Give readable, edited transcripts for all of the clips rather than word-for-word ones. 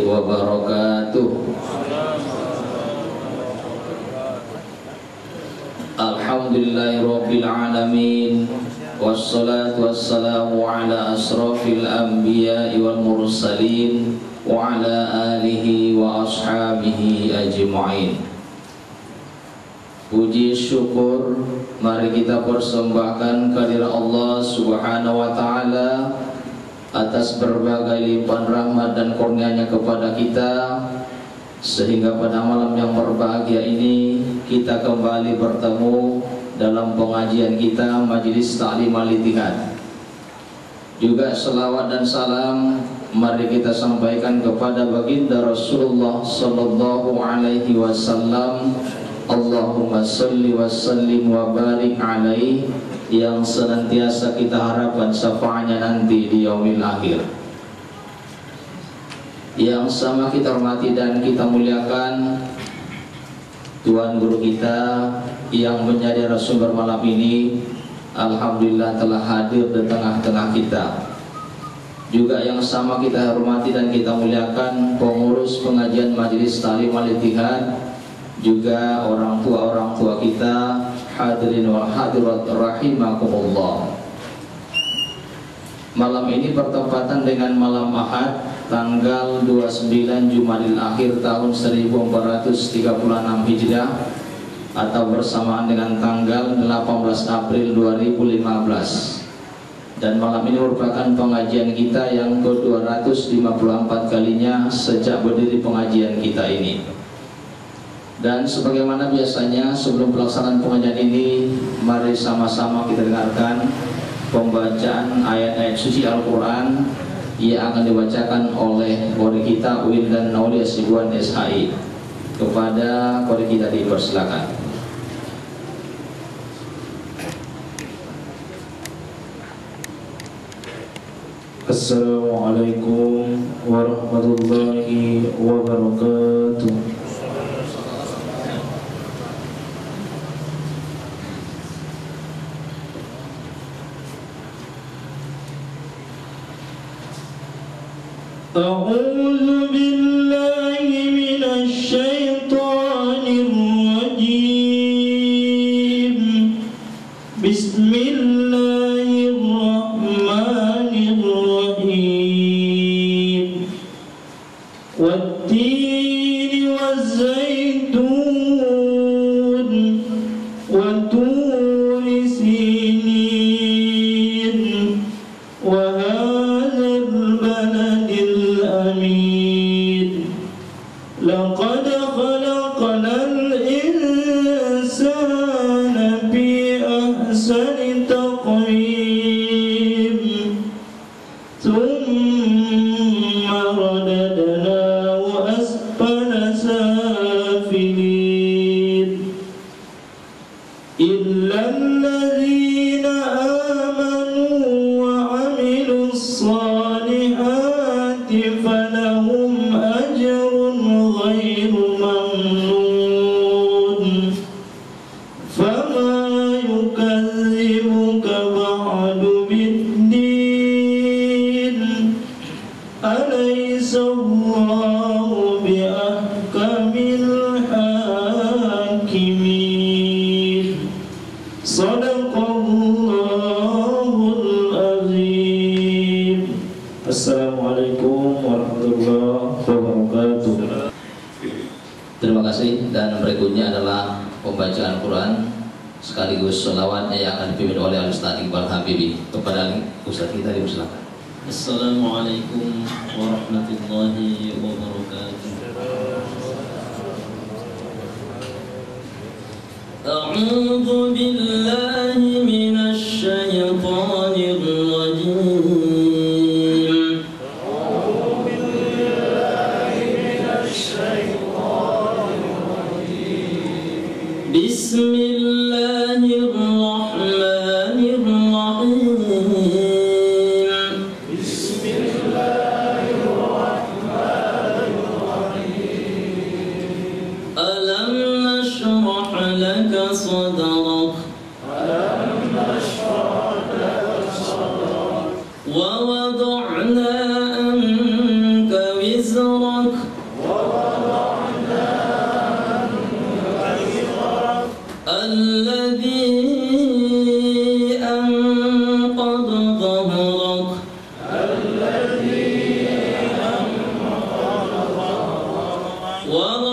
wabarakatuh. Alhamdulillahirabbil alamin, wassalatu wassalamu ala asrafil anbiya'i wal mursalin wa ala alihi wa ashabihi ajma'in. Puji syukur mari kita persembahkan kehadirat Allah Subhanahu wa taala atas berbagai limpahan rahmat dan kurnia-Nya kepada kita, sehingga pada malam yang berbahagia ini kita kembali bertemu dalam pengajian kita Majelis Ta'lim Al-Ittihad. Juga selawat dan salam mari kita sampaikan kepada baginda Rasulullah sallallahu alaihi wasallam. Allahumma salli wa sallim wa barik alaihi, yang senantiasa kita harapkan syafaatnya nanti di yaumil akhir. Yang sama kita hormati dan kita muliakan Tuan Guru kita yang menjadi narasumber malam ini, alhamdulillah telah hadir di tengah-tengah kita. Juga yang sama kita hormati dan kita muliakan pengurus pengajian Majelis Ta'lim Al-Ittihad, juga orang tua kita, hadirin wal hadirat rahimakumullah. Malam ini bertepatan dengan malam Ahad tanggal 29 Jumadil Akhir tahun 1436 Hijriah, atau bersamaan dengan tanggal 18 April 2015. Dan malam ini merupakan pengajian kita yang ke-254 kalinya sejak berdiri pengajian kita ini. Dan sebagaimana biasanya sebelum pelaksanaan pengajian ini, mari sama-sama kita dengarkan pembacaan ayat-ayat suci Al-Quran yang akan dibacakan oleh qori kita Wildan Nauli Asibuan SHI. Kepada qori kita dipersilakan. Assalamualaikum warahmatullahi wabarakatuh. أعوذ بالله من الشيطان الرجيم. بسم الله الرحمن الرحيم. والتين والزيتون وطور سينين وهذا البلد الأمين. لقد خلقنا الإنسان في أحسن تقويم ثم رددناه أسفل سافلين إلا الذين آمنوا وعملوا الصالحات فلهم أجر غير ممنون. فما يكذبك بعد بالدين؟ أليس الله بأحكم الحاكمين. صدق Allahul Azim. Assalamualaikum warahmatullahi wabarakatuh. Terima kasih. Dan berikutnya adalah pembacaan Quran sekaligus sholawatnya yang akan dipimpin oleh Al-Ustaz Iqbal Habibi. Kepada Ustaz kita dipersilakan. Assalamualaikum warahmatullahi wabarakatuh. A'udzu billahi minasy syaithanir rajim. Bismillahirrahmanirrahim. Alam nashrah laka sadrak wa wada'na anka wizrak وزرك الذي أنقض ظهرك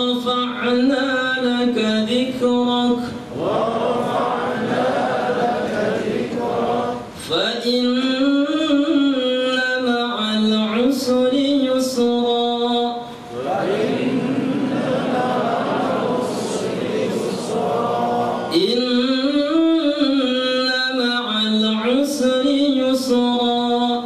ورفعنا لك ذكرك فإن مع العسر يسرا إن مع العسر يسرا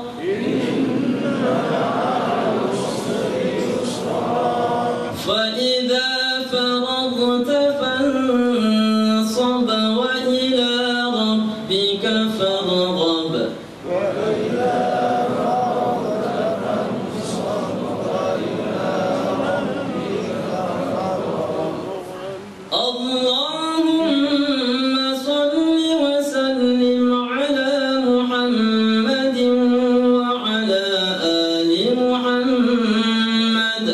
فإذا فرغت فانصب وإلى ربك فارغب اللهم صل وسلم على محمد وعلى آل محمد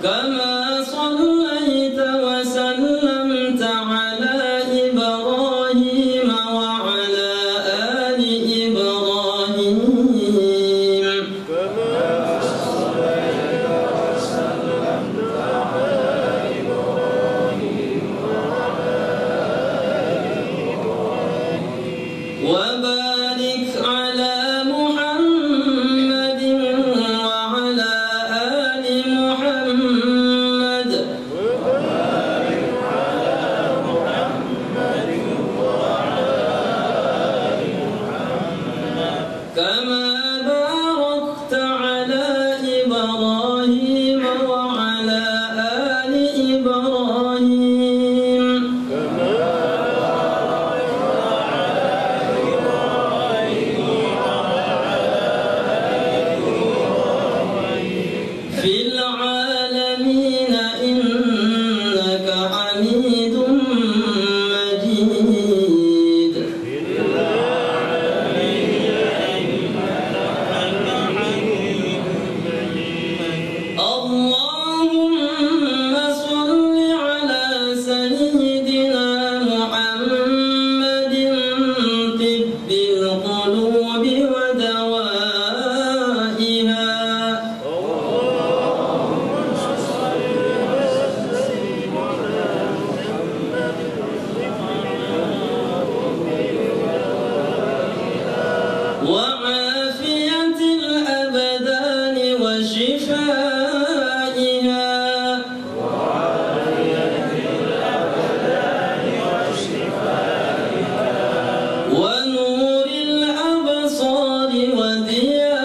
كما صليت وسلمت على إبراهيم وعلى آل إبراهيم وبارك على محمد وعلى آل محمد كما باركت على إبراهيم وعلى آل إبراهيم في العالمين إنك حميد مجيد اللهم صل على سيدنا محمد طب القلوب ودوائها وعافية الأبدان وشفائها ونور الأبصار وضيائها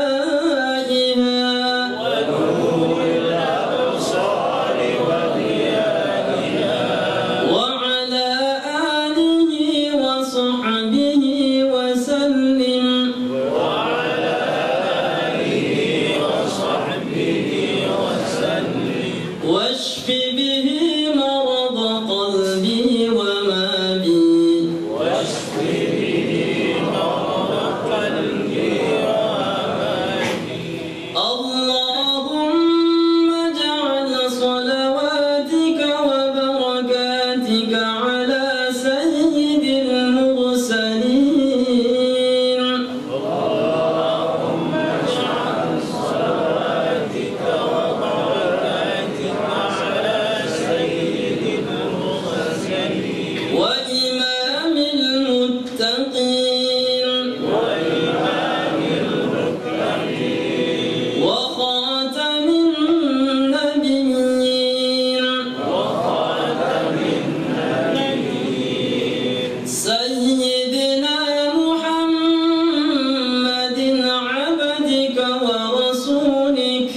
وعلى آله وصحبه وسلم واشف به مرض قلبي وما بي اللهم اجعل صلواتك وبركاتك على سيد المرسلين وإمام المتقين وخاتم النبيين سيدنا محمد عبدك ورسولك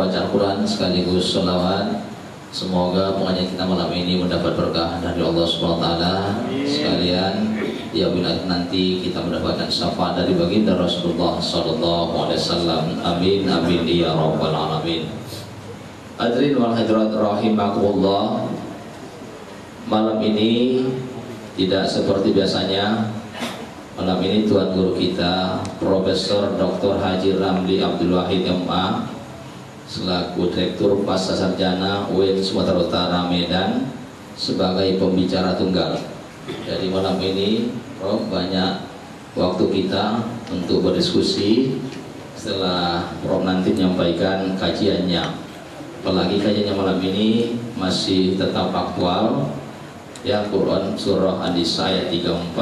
bacaan Quran sekaligus sholawat. Semoga pengajian kita malam ini mendapat berkah dari Allah SWT. Sekalian, ya bila nanti kita mendapatkan syafaat dari baginda Rasulullah SAW. Amin amin ya rabbal alamin. Hadirin wal hadirat rahimakumullah. Malam ini tidak seperti biasanya. Malam ini Tuan Guru kita Profesor Dr. Haji Ramli Abdul Wahid MA selaku Direktur Pasca Sarjana UIN Sumatera Utara Medan sebagai pembicara tunggal. Jadi malam ini Prof banyak waktu kita untuk berdiskusi setelah Prof nanti menyampaikan kajiannya. Apalagi kajiannya malam ini masih tetap aktual. Ya, Quran surah An-Nisa ayat 34,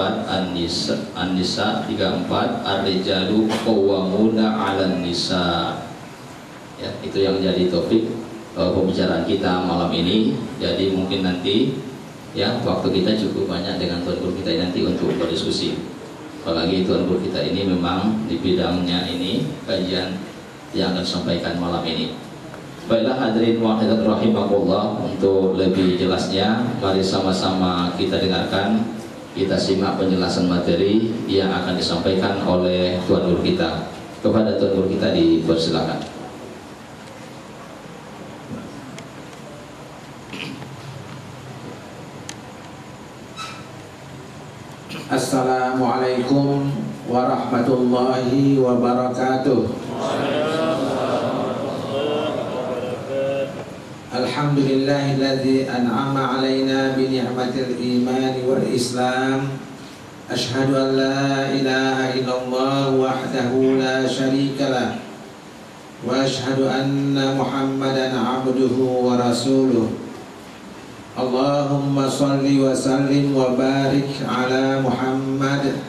An-Nisa 34, Ar-rijalu qawwamuna 'alan nisa. Ya, itu yang jadi topik pembicaraan kita malam ini. Jadi mungkin nanti ya waktu kita cukup banyak dengan tuan guru kita nanti untuk berdiskusi. Apalagi tuan guru kita ini memang di bidangnya ini kajian yang akan disampaikan malam ini. Baiklah hadirin wa hadirat rahimakumullah, untuk lebih jelasnya mari sama-sama kita dengarkan, kita simak penjelasan materi yang akan disampaikan oleh tuan guru kita. Kepada tuan guru kita dipersilakan. Assalamualaikum warahmatullahi wabarakatuh. Alhamdulillahilladzi an'ama alaina bi ni'matil iman wal islam. Asyhadu an la ilaha illallah wahdahu la syarikalah wa asyhadu anna Muhammadan abduhu wa rasuluh. Allahumma salli wa sallim wa barik ala Muhammad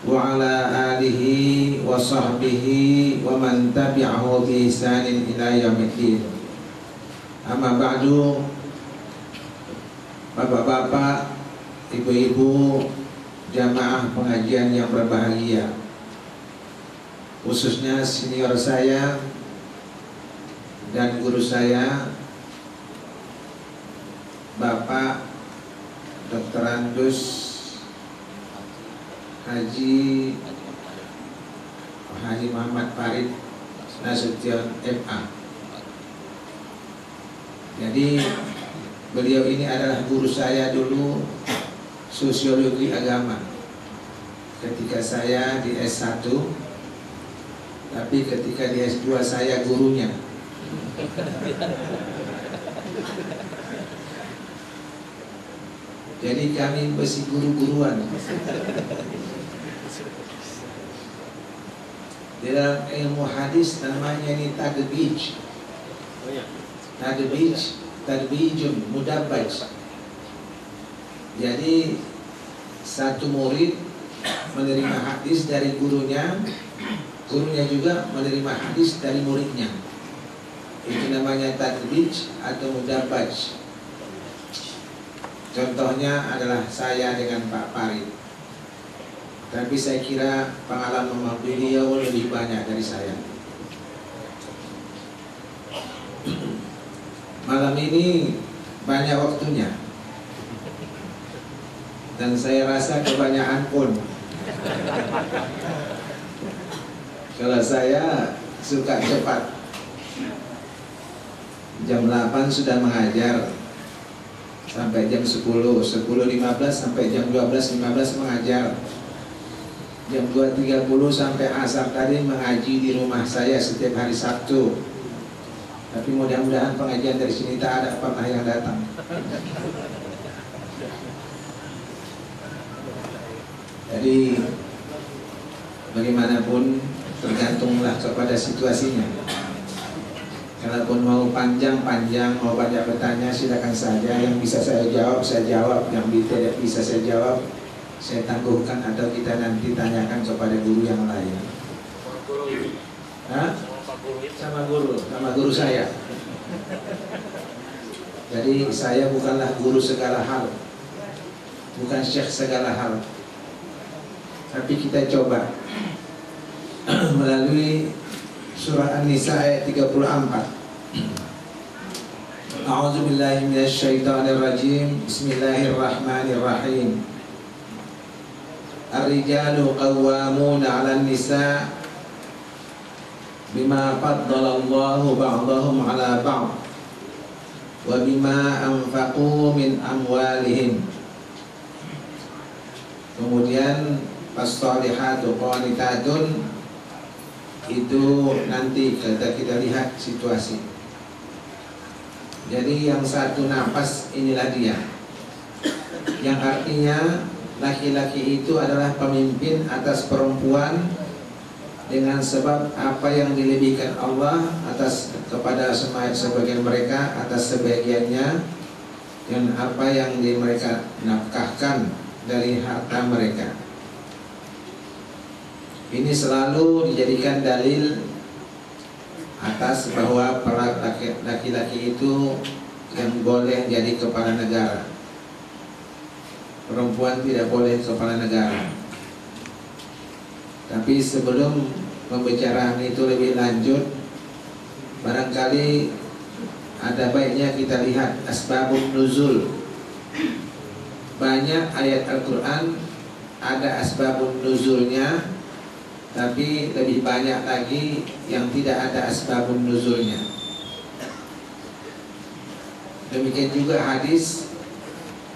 wa ala alihi wa sahbihi wa man tabi'ahu bi ihsanin ila yaumiddin. Amma ba'du, bapak-bapak, ibu-ibu, jamaah pengajian yang berbahagia, khususnya senior saya dan guru saya, Bapak Dr. Andus Haji Muhammad Farid Nasution MA. Jadi beliau ini adalah guru saya dulu sosiologi agama ketika saya di S1, tapi ketika di S2 saya gurunya. Jadi kami masih guru-guruan. Di dalam ilmu hadis namanya ini tadbij. Tadbijun mudabbaj. Jadi satu murid menerima hadis dari gurunya, gurunya juga menerima hadis dari muridnya. Itu namanya tadbij atau mudabbaj. Contohnya adalah saya dengan Pak Farid. Tapi saya kira pengalaman beliau lebih banyak dari saya. Malam ini banyak waktunya, dan saya rasa kebanyakan pun. Kalau saya suka cepat, jam 8 sudah mengajar sampai jam 10, 10.15 sampai jam 12.15 mengajar, jam 2.30 sampai asar tadi mengaji di rumah saya setiap hari Sabtu. Tapi mudah-mudahan pengajian dari sini tak ada pernah yang datang. Jadi bagaimanapun tergantunglah kepada situasinya. Kalaupun mau panjang-panjang, mau banyak bertanya, silakan saja. Yang bisa saya jawab. Yang tidak bisa saya jawab, saya tangguhkan atau kita nanti tanyakan kepada guru yang lain. Hah? Sama guru saya. Jadi saya bukanlah guru segala hal, bukan syekh segala hal. Tapi kita coba melalui surah An-Nisa ayat 34. A'udzu billahi minasy syaithanir rajim. Bismillahirrahmanirrahim. Ar-rijalu qawwamuna 'alan nisa bima faddalallahu ba'dahum 'ala ba'd wa bima anfaqu min amwalihim. Kemudian as-salihatu qanitatun, itu nanti kita lihat situasi. Jadi yang satu nafas inilah dia, yang artinya laki-laki itu adalah pemimpin atas perempuan dengan sebab apa yang dilebihkan Allah atas kepada sebagian mereka atas sebagiannya, dan apa yang mereka nafkahkan dari harta mereka. Ini selalu dijadikan dalil atas bahwa para laki-laki itu yang boleh jadi kepala negara, perempuan tidak boleh kepala negara. Tapi sebelum pembicaraan itu lebih lanjut, barangkali ada baiknya kita lihat asbabun nuzul. Banyak ayat Al-Quran ada asbabun nuzulnya, tapi lebih banyak lagi yang tidak ada asbabun nuzulnya. Demikian juga hadis,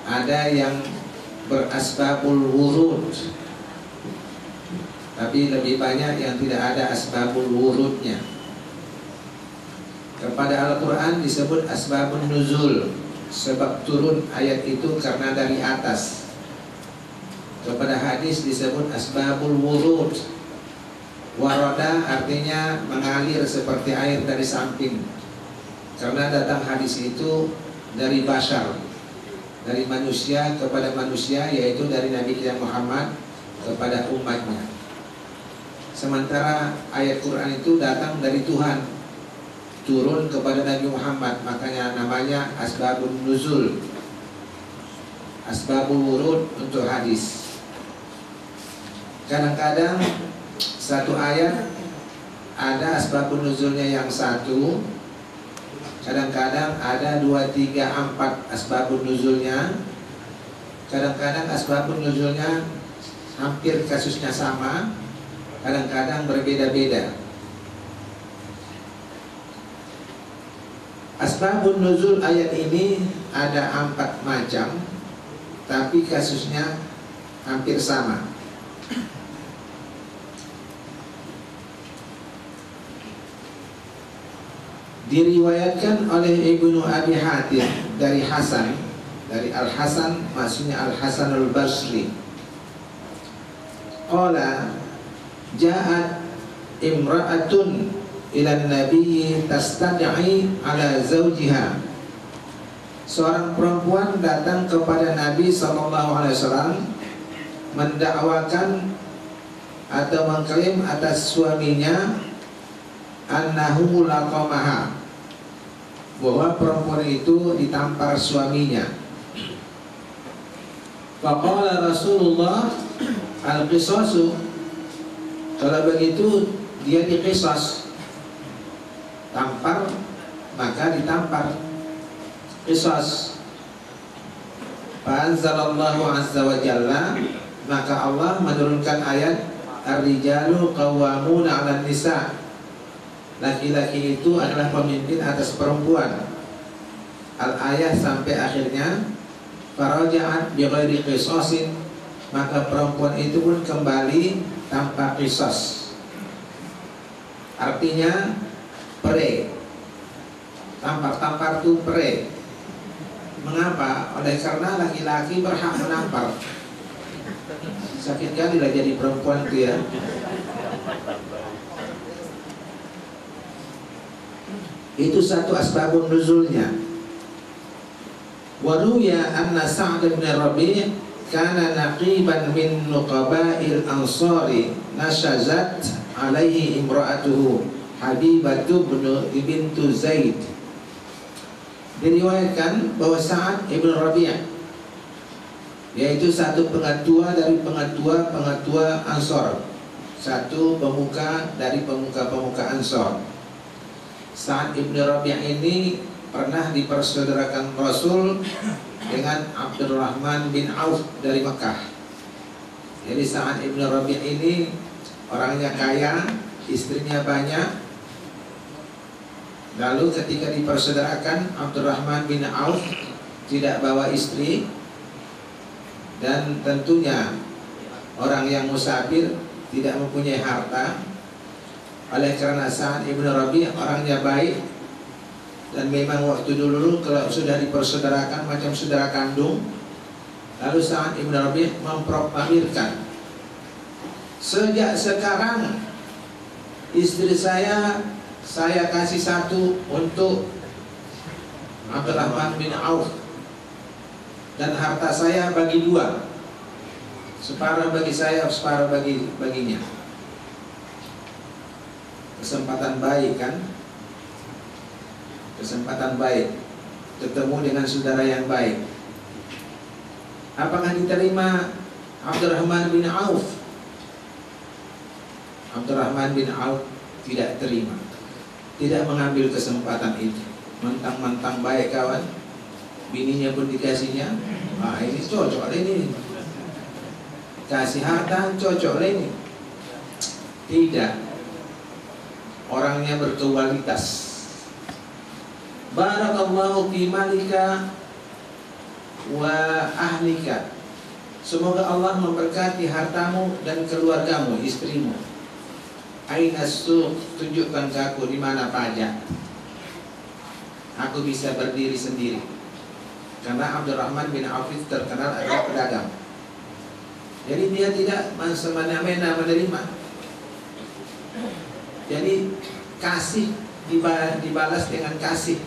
ada yang berasbabul wurud, tapi lebih banyak yang tidak ada asbabul wurudnya. Kepada Al-Quran disebut asbabun nuzul, sebab turun ayat itu karena dari atas. Kepada hadis disebut asbabul wurud. Warada artinya mengalir seperti air dari samping, karena datang hadis itu dari bashar, dari manusia kepada manusia, yaitu dari Nabi kita Muhammad kepada umatnya. Sementara ayat Quran itu datang dari Tuhan, turun kepada Nabi Muhammad, makanya namanya asbabun nuzul, asbabul wurud untuk hadis. Kadang-kadang satu ayat ada asbabun nuzulnya yang satu, kadang-kadang ada 2, 3, 4 asbabun nuzulnya. Kadang-kadang asbabun nuzulnya hampir kasusnya sama, kadang-kadang berbeda-beda. Asbabun nuzul ayat ini ada 4 macam, tapi kasusnya hampir sama. Diriwayatkan oleh Ibnu Abi Hatim dari Hasan, dari Al-Hasan, maksudnya Al-Hasan Al-Basri. Qala ja'at imra'atun ila Nabi tastad'i ala zawjiha. Seorang perempuan datang kepada Nabi SAW mendakwakan atau mengklaim atas suaminya annahu laqamaha, bahwa perempuan itu ditampar suaminya. Faqala Rasulullah al-qisasu, kalau begitu dia diqisas, tampar maka ditampar, qisas. Fa anzalallahu azza wa jalla, maka Allah menurunkan ayat ar-rijalu qawwamuna 'alan nisa, laki-laki itu adalah pemimpin atas perempuan. Al-ayah sampai akhirnya, faraja'at bighairi qisasin, maka perempuan itu pun kembali tanpa qisas. Artinya pere, tampar-tampar itu pere. Mengapa? Oleh karena laki-laki berhak menampar. Sakit kali lah jadi perempuan itu ya. Itu satu asbabun nuzulnya. Waruya anna Sa'd bin Rabi' kana naqiban min nuqaba'il ansari nashazat alaihi imra'atuhu Habibatu bintu Zaid. Diriwayatkan bahwa Sa'ad ibn Rabi', yaitu satu pengatua dari pengatua Ansor, satu pemuka dari pemuka-pemuka Ansor. Sa'ad ibn Rabi' ini pernah dipersaudarakan Rasul dengan Abdurrahman bin Auf dari Mekah. Jadi Sa'ad ibn Rabi' ini orangnya kaya, istrinya banyak. Lalu ketika dipersaudarakan, Abdurrahman bin Auf tidak bawa istri, dan tentunya orang yang musafir tidak mempunyai harta. Oleh karena Sa'ad ibn Rabi' orangnya baik, dan memang waktu dulu kalau sudah dipersaudarakan macam saudara kandung, lalu Sa'ad ibn Rabi' memproklamirkan, sejak sekarang istri saya kasih satu untuk Abdurrahman bin Auf, dan harta saya bagi dua, separuh bagi saya, separuh baginya. Kesempatan baik kan? Kesempatan baik, ketemu dengan saudara yang baik. Apakah diterima Abdurrahman bin Auf? Abdurrahman bin Auf tidak terima, tidak mengambil kesempatan itu. Mentang-mentang baik kawan, bininya pun dikasihnya. Ah, ini cocok ini, kasih harta cocok ini. Tidak, orangnya berkualitas. Barakallahu fi malika wa ahlika. Semoga Allah memberkati hartamu dan keluargamu, istrimu. Aina suq, tunjukkan ke aku di mana pajak. Aku bisa berdiri sendiri. Karena Abdurrahman bin Auf terkenal adalah pedagang. Jadi dia tidak semena-mena menerima. Jadi kasih dibalas dengan kasih,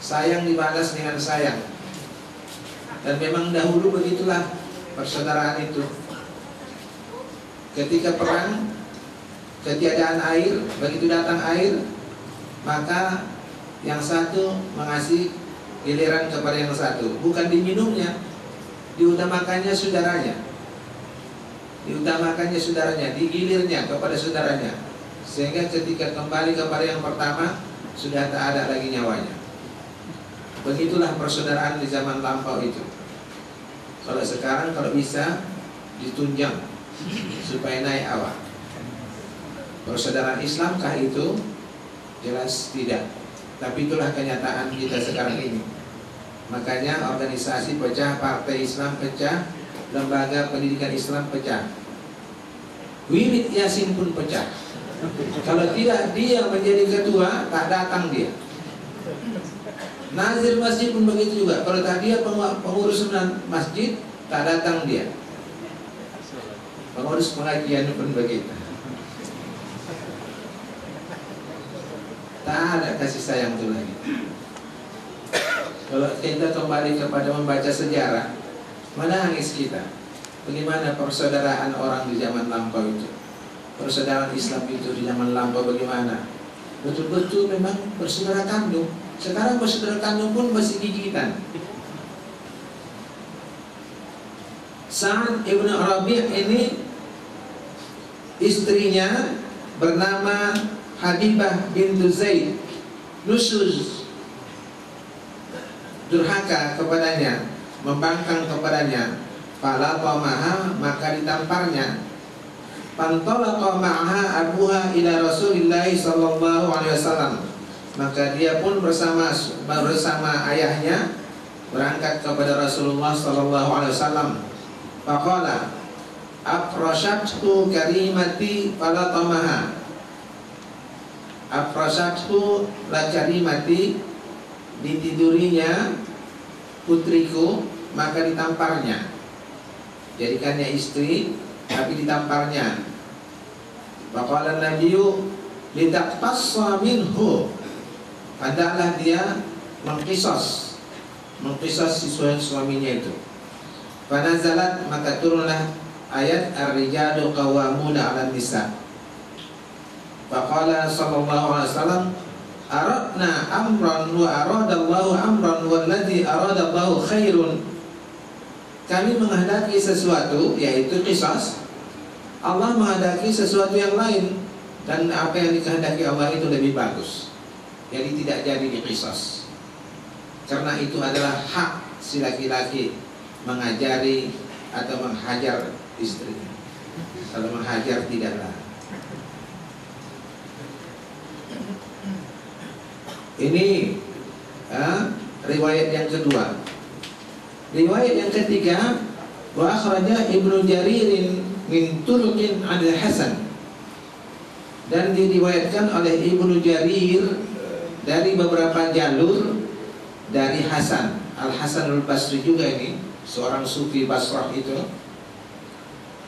sayang dibalas dengan sayang. Dan memang dahulu begitulah persaudaraan itu. Ketika perang, ketiadaan air, begitu datang air, maka yang satu mengasih giliran kepada yang satu, bukan diminumnya, diutamakannya saudaranya, digilirnya kepada saudaranya, sehingga ketika kembali kepada yang pertama sudah tak ada lagi nyawanya. Begitulah persaudaraan di zaman lampau itu. Kalau sekarang kalau bisa ditunjang supaya naik awak. Persaudaraan Islamkah itu? Jelas tidak. Tapi itulah kenyataan kita sekarang ini. Makanya organisasi pecah, partai Islam pecah, lembaga pendidikan Islam pecah, wirid Yasin pun pecah. Kalau tidak dia menjadi ketua, tak datang dia. Nazir masjid pun begitu juga. Kalau tak dia pengurus masjid, tak datang dia. Pengurus pengajian pun begitu. Tak ada kasih sayang itu lagi. Kalau kita kembali kepada membaca sejarah, menangis kita. Bagaimana persaudaraan orang di zaman lampau itu? Persaudaraan Islam itu di zaman lampau bagaimana? Betul-betul memang bersaudara kandung. Sekarang bersaudara kandung pun masih gigitan. Sa'ad ibn Rabi' ini istrinya bernama Habibah bintu Zaid. Nusuz, durhaka kepadanya, membangkang kepadanya. Fala qamaha, maka ditamparnya. Pantalaqa ma'aha abuha ila Rasulillah sallallahu alaihi wasallam. Maka dia pun bersama ayahnya berangkat kepada Rasulullah sallallahu alaihi wasallam. Faqala afrashathu karimati fala qamaha. Afrashathu la karimati, ditidurinya putriku, maka ditamparnya. Jadikannya istri tapi ditamparnya. Faqala nabiyyu litaqtassa minhu, hendaklah dia mengkisos si suaminya itu. Fanazalat, maka turunlah ayat ar-rijalu qawwamuna 'alan nisa. Faqala sallallahu alaihi wasallam aradna amran wa aradallahu amran walladzi aradallahu khairun. Kami menghendaki sesuatu, yaitu qisas. Allah menghendaki sesuatu yang lain, dan apa yang dikehendaki Allah itu lebih bagus. jadi tidak jadi diqisas. Karena itu adalah hak si laki-laki mengajari atau menghajar istrinya. Kalau menghajar tidaklah. Ini riwayat yang kedua. Riwayat yang ketiga, wa akhraja Ibnu Jaririn min turuqin Al Hasan, dan diriwayatkan oleh Ibnu Jarir dari beberapa jalur dari Hasan. Al Hasan Al Basri juga ini, seorang sufi Basrah itu.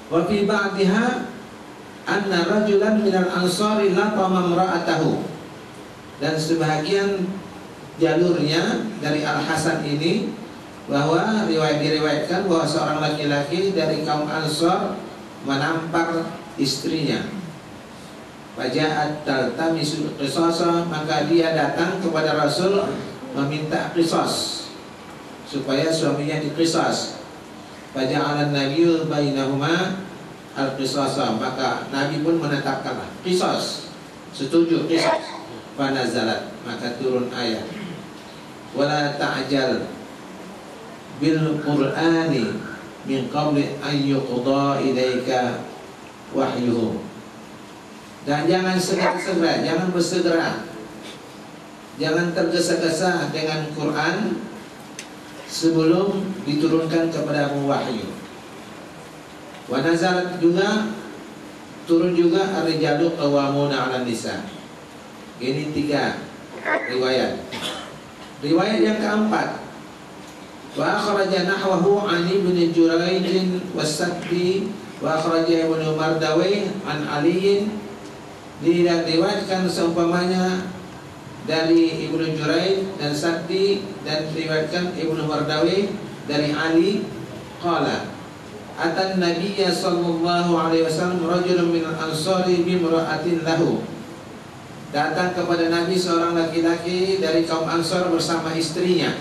Wa fi ba'diha anna rajulan minal ansari latama imra'atahu, dan sebahagian jalurnya dari Al Hasan ini bahwa diriwayatkan bahwa seorang laki-laki dari kaum Ansar menampar istrinya. Faja'at taltamisul qisasa, maka dia datang kepada Rasul meminta qisas supaya suaminya diqisas. Faja'alan nabiyyu bainahuma al-qisasa, maka Nabi pun menetapkanlah qisas, setuju qisas. Fanazalat, maka turun ayat wala ta'jal bil qur'ani min qabli an yuqda ilaika wahyuhu, dan jangan segera-segera, jangan bersegera, jangan tergesa-gesa dengan Quran sebelum diturunkan kepadamu wahyu. Wa nazalat, juga turun juga ar-rijalu qawwamuna 'alan nisa. Ini 3 riwayat. Riwayat yang keempat, wa akhraja nahwahu an Ibnu Juraij was-Sabbi wa akhraja Ibnu Mardawi an Ali, diriwayatkan seumpamanya dari Ibnu Juraij dan Sabbi, dan diriwayatkan Ibnu Mardawi dari Ali qala atan nabiyya sallallahu alaihi wasallam rajulun min al-ansari bi imra'atin lahu, datang kepada Nabi seorang laki-laki dari kaum Ansar bersama istrinya.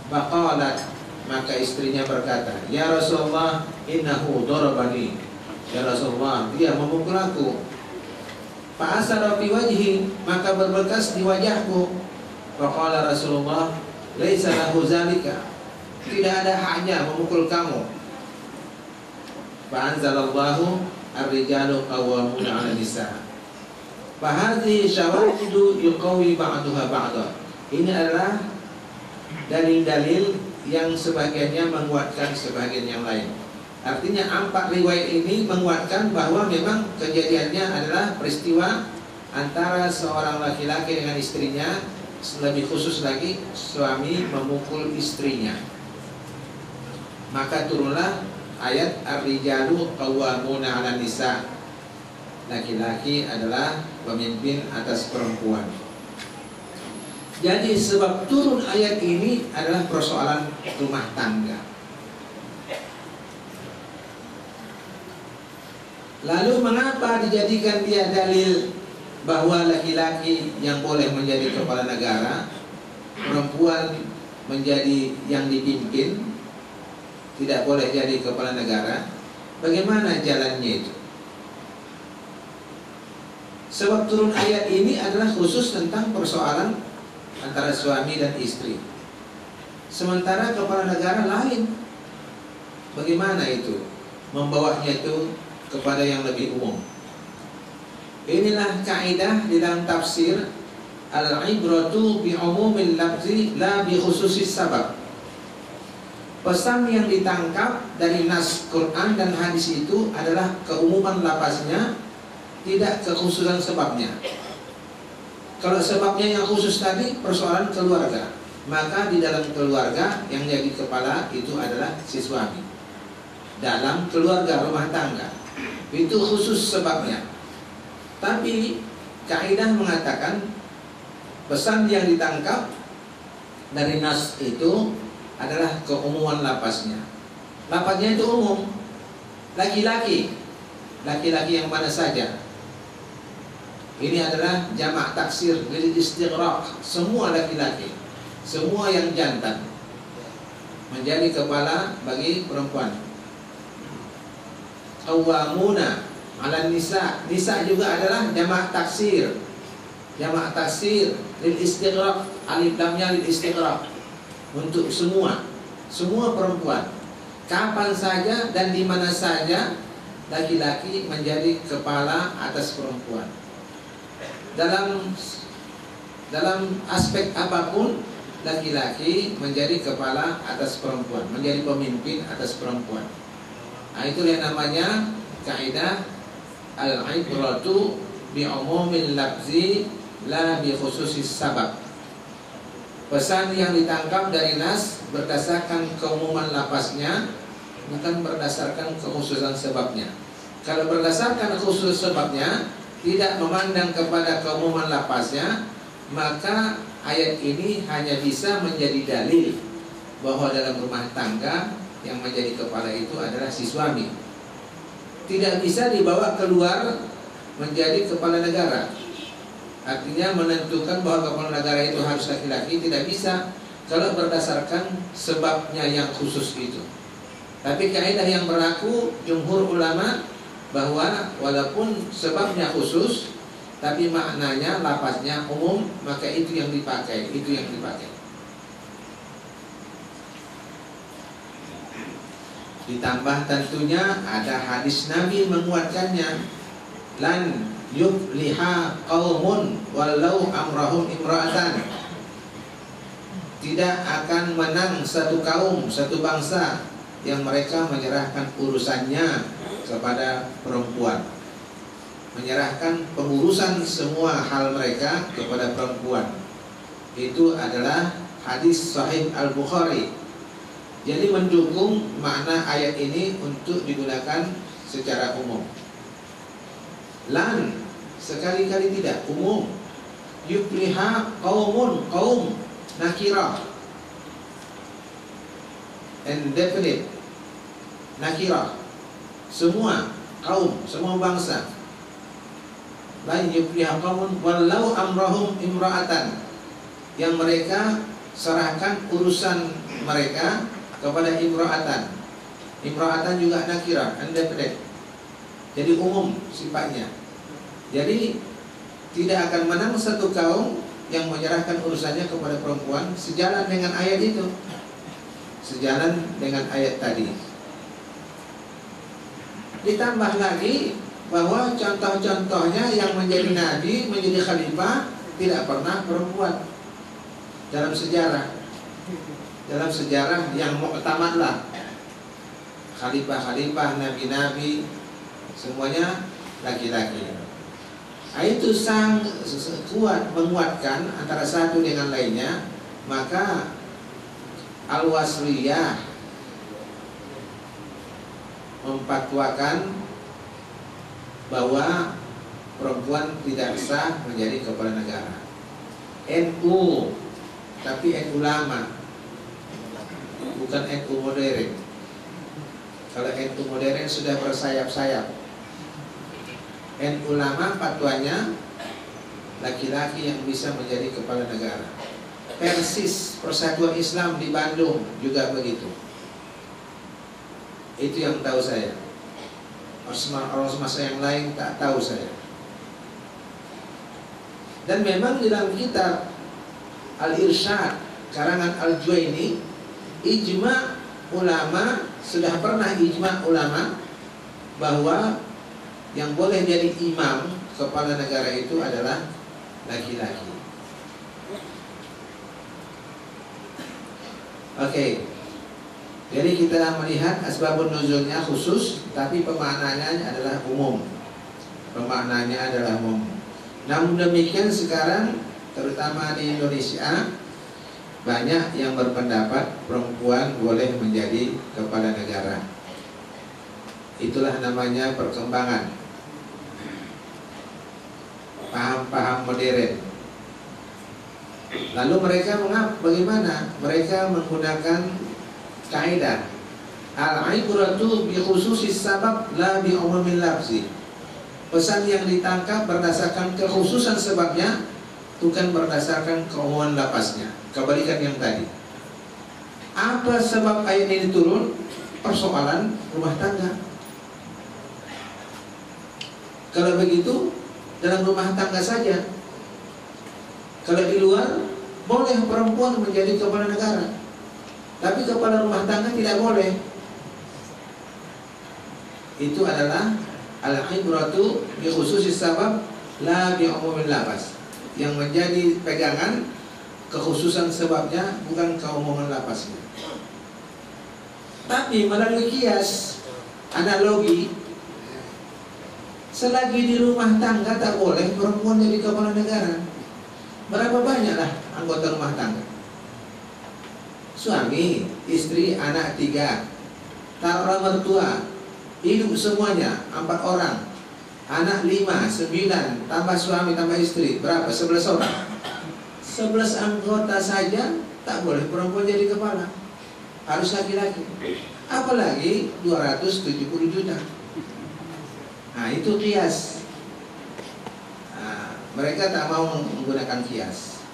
Faqalat, maka istrinya berkata, ya Rasulullah, innahu darabani, ya Rasulullah, dia memukul aku. Fa'asara fi wajhi, maka berbekas di wajahku. Faqala Rasulullah, laisa lahu zalika, tidak ada haknya memukul kamu. Fa'anzalallahu ar-rijalu qawwamuna 'ala nisa. Fahadhi syawahidu yuqawi ba'duha ba'da. Ini adalah dalil-dalil yang sebagiannya menguatkan sebagian yang lain. Artinya 4 riwayat ini menguatkan bahwa memang kejadiannya adalah peristiwa antara seorang laki-laki dengan istrinya, lebih khusus lagi suami memukul istrinya. Maka turunlah ayat ar-rijalu qawwamuna 'alan nisa. Laki-laki adalah pemimpin atas perempuan. Jadi sebab turun ayat ini adalah persoalan rumah tangga. Lalu mengapa dijadikan dia dalil bahwa laki-laki yang boleh menjadi kepala negara, perempuan menjadi yang dipimpin, tidak boleh jadi kepala negara? Bagaimana jalannya itu? Sebab turun ayat ini adalah khusus tentang persoalan antara suami dan istri. Sementara kepala negara lain. Bagaimana itu? Membawanya itu kepada yang lebih umum. Inilah kaidah di dalam tafsir, al-ibratu bi umumil lafzi la bi khususis sabab. Pesan yang ditangkap dari nas Quran dan hadis itu adalah keumuman lafaznya, tidak kekhususan sebabnya. Kalau sebabnya yang khusus tadi persoalan keluarga, maka di dalam keluarga yang jadi kepala itu adalah si suami. Dalam keluarga rumah tangga itu khusus sebabnya. Tapi kaidah mengatakan pesan yang ditangkap dari nas itu adalah keumuman lafaznya. Lafaznya itu umum. Laki-laki, laki-laki yang mana saja. Ini adalah jamak taksir, jadi istighraq, semua laki-laki, semua yang jantan menjadi kepala bagi perempuan. Qawwamuna 'alan nisa, nisa juga adalah jamak taksir, jamak taksir, lil istighraq, alif lamnya lil istighraq, untuk semua perempuan, kapan saja dan di mana saja laki-laki menjadi kepala atas perempuan. Dalam aspek apapun, laki-laki menjadi kepala atas perempuan, menjadi pemimpin atas perempuan. Nah, itu yang namanya kaidah al-ibratu bi umumil lafzi la bi khususis sabab. Pesan yang ditangkap dari nas berdasarkan keumuman lafaznya, bukan berdasarkan kekhususan sebabnya. Kalau berdasarkan khusus sebabnya, tidak memandang kepada keumuman lafaznya, maka ayat ini hanya bisa menjadi dalil bahwa dalam rumah tangga yang menjadi kepala itu adalah si suami. Tidak bisa dibawa keluar menjadi kepala negara. Artinya menentukan bahwa kepala negara itu harus laki-laki, tidak bisa kalau berdasarkan sebabnya yang khusus itu. Tapi kaidah yang berlaku jumhur ulama bahwa walaupun sebabnya khusus, tapi maknanya, lafaznya umum, maka itu yang dipakai, Ditambah tentunya ada hadis Nabi menguatkannya, lan yufliha qaumun walau amrahum imra'atan. Tidak akan menang satu kaum, satu bangsa yang mereka menyerahkan urusannya kepada perempuan, menyerahkan pengurusan semua hal mereka kepada perempuan. Itu adalah hadis sahih Al-Bukhari. Jadi mendukung makna ayat ini untuk digunakan secara umum. Lan sekali-kali tidak, umum. Yufliha qaumun, kaum nakirah, indefinite, nakirah, semua kaum, semua bangsa. Lan yufliha qaumun walau amrahum imra'atan, yang mereka serahkan urusan mereka kepada imra'atan. Imra'atan juga nakirah, indefinite. Jadi umum sifatnya. Jadi tidak akan menang satu kaum yang menyerahkan urusannya kepada perempuan, sejalan dengan ayat itu, sejalan dengan ayat tadi. Ditambah lagi bahwa contoh-contohnya yang menjadi nabi, menjadi khalifah tidak pernah perempuan dalam sejarah. Dalam sejarah yang muktamadlah, khalifah-khalifah, nabi-nabi, semuanya laki-laki. Nah, itu sangat kuat menguatkan antara satu dengan lainnya. Maka Al-Wasliyah memfatwakan bahwa perempuan tidak sah menjadi kepala negara. NU, tapi NU lama, bukan NU modern. Kalau NU modern sudah bersayap-sayap. NU lama fatwanya laki-laki yang bisa menjadi kepala negara. Persis Persatuan Islam di Bandung juga begitu. Itu yang tahu saya. Ormas yang lain tak tahu saya. Dan memang di dalam kitab Al-Irsyad karangan Al-Juwaini, ijma ulama, sudah pernah ijma ulama bahwa yang boleh jadi imam kepala negara itu adalah laki-laki. Oke. Jadi kita melihat asbabun nuzulnya khusus, tapi pemaknaannya adalah umum. Namun demikian sekarang terutama di Indonesia banyak yang berpendapat perempuan boleh menjadi kepala negara. Itulah namanya perkembangan paham-paham modern. Lalu mereka bagaimana? Mereka menggunakan kaidah al-ibratu bi khususis sabab la bi umumil lafzi. Pesan yang ditangkap berdasarkan kekhususan sebabnya, bukan berdasarkan keumuman lafaznya. Kebalikan yang tadi. Apa sebab ayat ini turun? Persoalan rumah tangga. Kalau begitu dalam rumah tangga saja, Kalau di luar boleh perempuan menjadi kepala negara, tapi kepala rumah tangga tidak boleh. Itu adalah al-ibratu bi khususis sabab la bi umumil lafaz. Yang menjadi pegangan kekhususan sebabnya, bukan keumuman lafaznya. Tapi melalui kias, analogi, selagi di rumah tangga tak boleh perempuan jadi kepala negara. Berapa banyaklah anggota rumah tangga? Suami, istri, anak 3, taruhlah mertua, hidup semuanya 4 orang, anak 5, 9, tambah suami, tambah istri, berapa? 11 orang. 11 anggota saja tak boleh perempuan jadi kepala, harus laki-laki. Apalagi 270 juta. Nah, itu kias. Mereka tak mau menggunakan kias,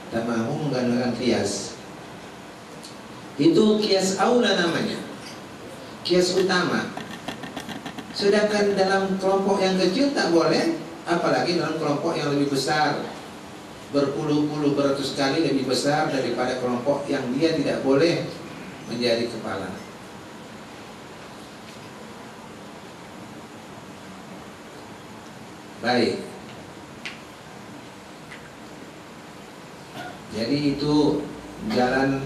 tak mau menggunakan kias. Itu kias aula namanya, kias utama. Sedangkan dalam kelompok yang kecil tak boleh, apalagi dalam kelompok yang lebih besar, berpuluh-puluh, beratus kali lebih besar daripada kelompok yang dia tidak boleh menjadi kepala. Baik. Jadi itu jalan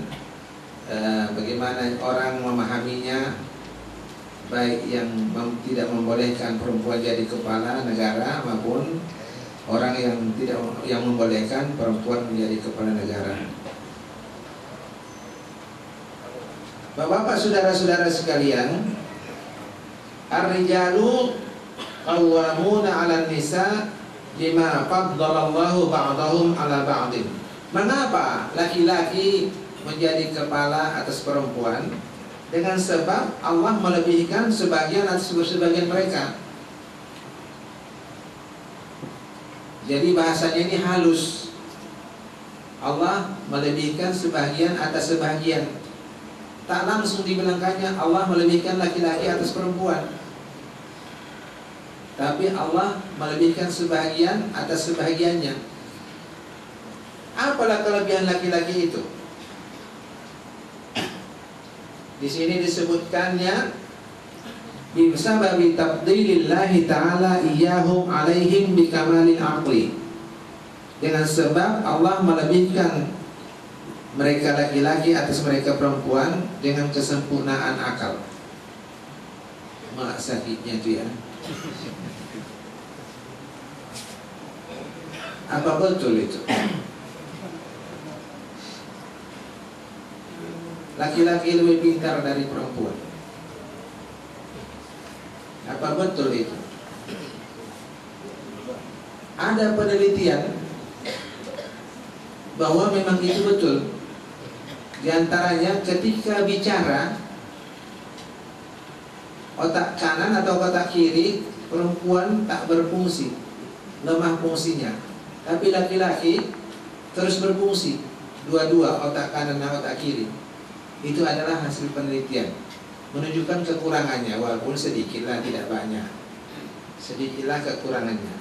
bagaimana orang memahaminya, baik yang tidak membolehkan perempuan jadi kepala negara maupun orang yang membolehkan perempuan menjadi kepala negara. Bapak-bapak, saudara-saudara sekalian, ar-rijalu qawwamuna 'alan nisa bima faddalallahu ba'dahum 'ala ba'din. Mengapa laki-laki menjadi kepala atas perempuan? Dengan sebab Allah melebihkan sebagian atas sebagian mereka. Jadi bahasanya ini halus. Allah melebihkan sebagian atas sebagian. Tak langsung dibilangkannya Allah melebihkan laki-laki atas perempuan, tapi Allah melebihkan sebagian atas sebagiannya. Apalah kelebihan laki-laki itu? Di sini disebutkannya bisababi tafdilillahi ta'ala iyyahum 'alaihim bikamalil aqli. Dengan sebab Allah melebihkan mereka laki-laki atas mereka perempuan dengan kesempurnaan akal. Mak sakitnya itu ya. Apa betul itu? Laki-laki lebih pintar dari perempuan. Apa betul itu? Ada penelitian bahwa memang itu betul. Di antaranya ketika bicara, otak kanan atau otak kiri perempuan tak berfungsi, lemah fungsinya. Tapi laki-laki terus berfungsi, dua-dua, otak kanan dan otak kiri. Itu adalah hasil penelitian, menunjukkan kekurangannya, walaupun sedikitlah, tidak banyak. Sedikitlah kekurangannya.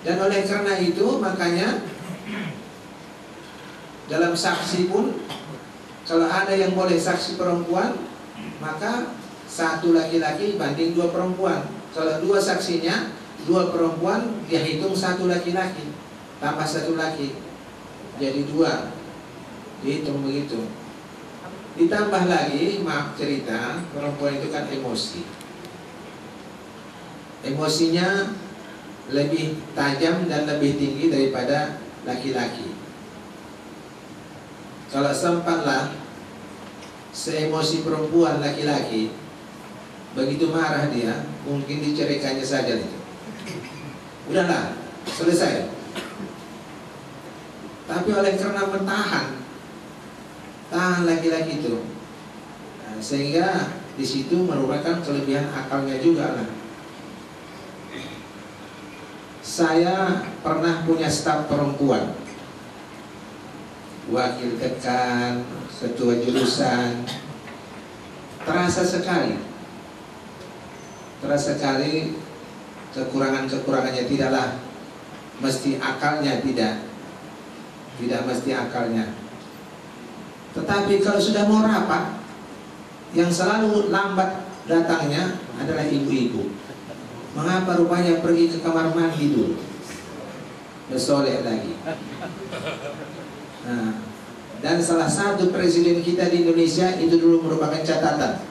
Dan oleh karena itu, makanya dalam saksi pun, kalau ada yang boleh saksi perempuan, maka 1 laki-laki banding 2 perempuan. Kalau 2 saksinya, 2 perempuan, dia hitung 1 laki-laki tambah 1 laki, jadi 2. Dihitung begitu. Ditambah lagi, maaf cerita, perempuan itu kan emosi. Emosinya lebih tajam dan lebih tinggi daripada laki-laki. Kalau sempatlah seemosi perempuan laki-laki, begitu marah dia, mungkin diceraikannya saja itu. Udahlah, selesai. Tapi oleh karena tahan laki-laki itu, sehingga di situ merupakan kelebihan akalnya juga lah. Saya pernah punya staf perempuan, wakil dekan, ketua jurusan. Terasa sekali kekurangannya tidaklah mesti akalnya, tidak mesti akalnya. Tetapi kalau sudah mau rapat, yang selalu lambat datangnya adalah ibu-ibu. Mengapa rupanya pergi ke kamar mandi dulu, bersolek lagi. Nah, dan salah satu presiden kita di Indonesia itu dulu merupakan catatan,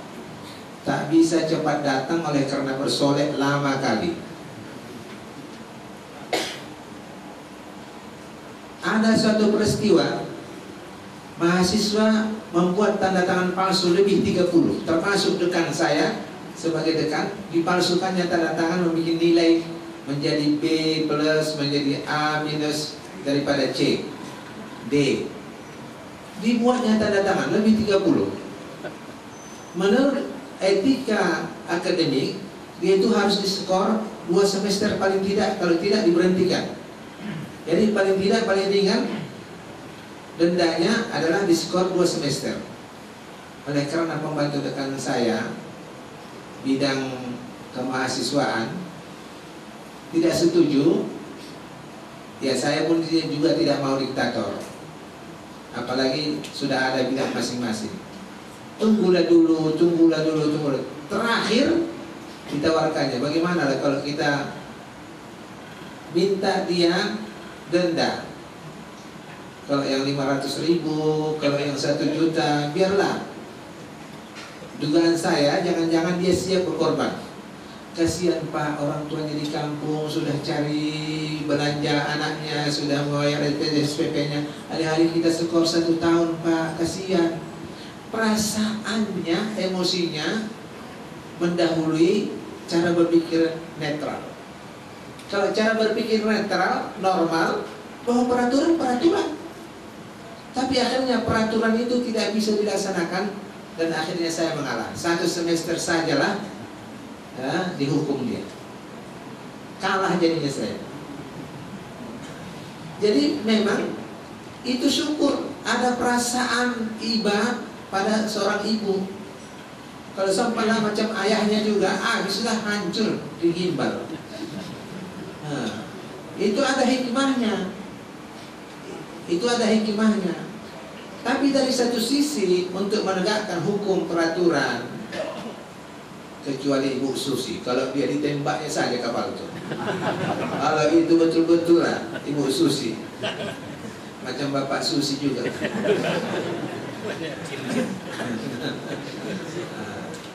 tak bisa cepat datang oleh karena bersolek lama kali. Ada suatu peristiwa mahasiswa membuat tanda tangan palsu lebih 30, termasuk dekan saya sebagai dekan. Dipalsukannya tanda tangan, membuat nilai menjadi B plus, menjadi A minus daripada C, D. Dibuatnya tanda tangan lebih 30. Menurut etika akademik, dia itu harus diskor 2 semester paling tidak, kalau tidak diberhentikan. Jadi paling tidak, paling ringan dendanya adalah diskor 2 semester. Oleh karena pembantu dekan saya bidang kemahasiswaan tidak setuju, ya saya pun juga tidak mau diktator. Apalagi sudah ada bidang masing-masing. Tunggulah dulu. Terakhir ditawarkannya, bagaimana kalau kita minta dia denda, kalau yang 500.000, kalau yang 1 juta, biarlah. Dugaan saya, jangan-jangan dia siap berkorban. Kasihan Pak, orang tuanya di kampung sudah cari belanja anaknya, sudah membayar SPP-nya. Hari-hari kita skor 1 tahun Pak, kasihan. Perasaannya, emosinya mendahului cara berpikir netral. Kalau cara berpikir netral, normal, bahwa peraturan. Tapi akhirnya peraturan itu tidak bisa dilaksanakan, dan akhirnya saya mengalah. 1 semester sajalah ya, dihukum dia. Kalah jadinya saya. Jadi memang itu syukur ada perasaan iba pada seorang ibu. Kalau sampailah macam ayahnya juga, sudah hancur, digimbal. Nah, itu ada hikmahnya. Tapi dari satu sisi untuk menegakkan hukum peraturan, kecuali Ibu Susi, kalau dia ditembaknya saja kapal itu. Kalau itu betul-betul lah Ibu Susi, macam Bapak Susi juga.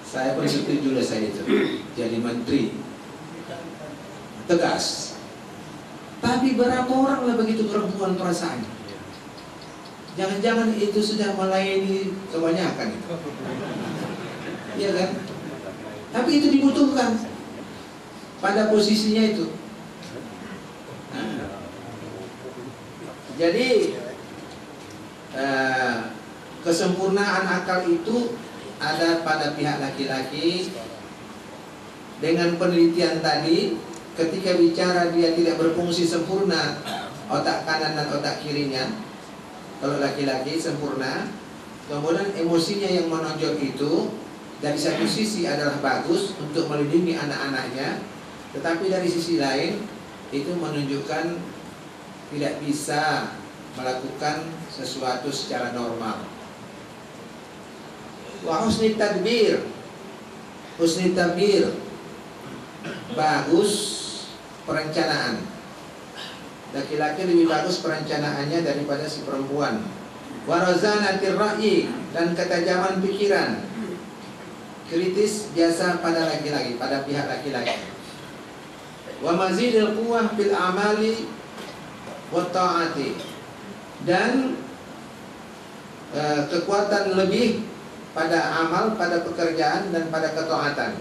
Saya pun setuju lah saya itu jadi menteri tegas. Tapi berapa orang lah begitu perempuan perasaannya? Jangan-jangan itu sudah melayani kebanyakan itu. Iya kan? Tapi itu dibutuhkan pada posisinya itu. Jadi kesempurnaan akal itu ada pada pihak laki-laki. Dengan penelitian tadi, ketika bicara dia tidak berfungsi sempurna otak kanan dan otak kirinya. Kalau laki-laki sempurna, kemudian emosinya yang menonjol itu dari satu sisi adalah bagus untuk melindungi anak-anaknya, tetapi dari sisi lain itu menunjukkan tidak bisa melakukan sesuatu secara normal. Wa husni tadbir, bagus perencanaan. Laki-laki lebih bagus perencanaannya daripada si perempuan. Warazanatir ra'yi, dan ketajaman pikiran. Kritis biasa pada laki-laki, pada pihak laki-laki. Wa mazidil quwwah bil amali wa ta'ati, dan kekuatan lebih pada amal, pada pekerjaan dan pada ketaatan.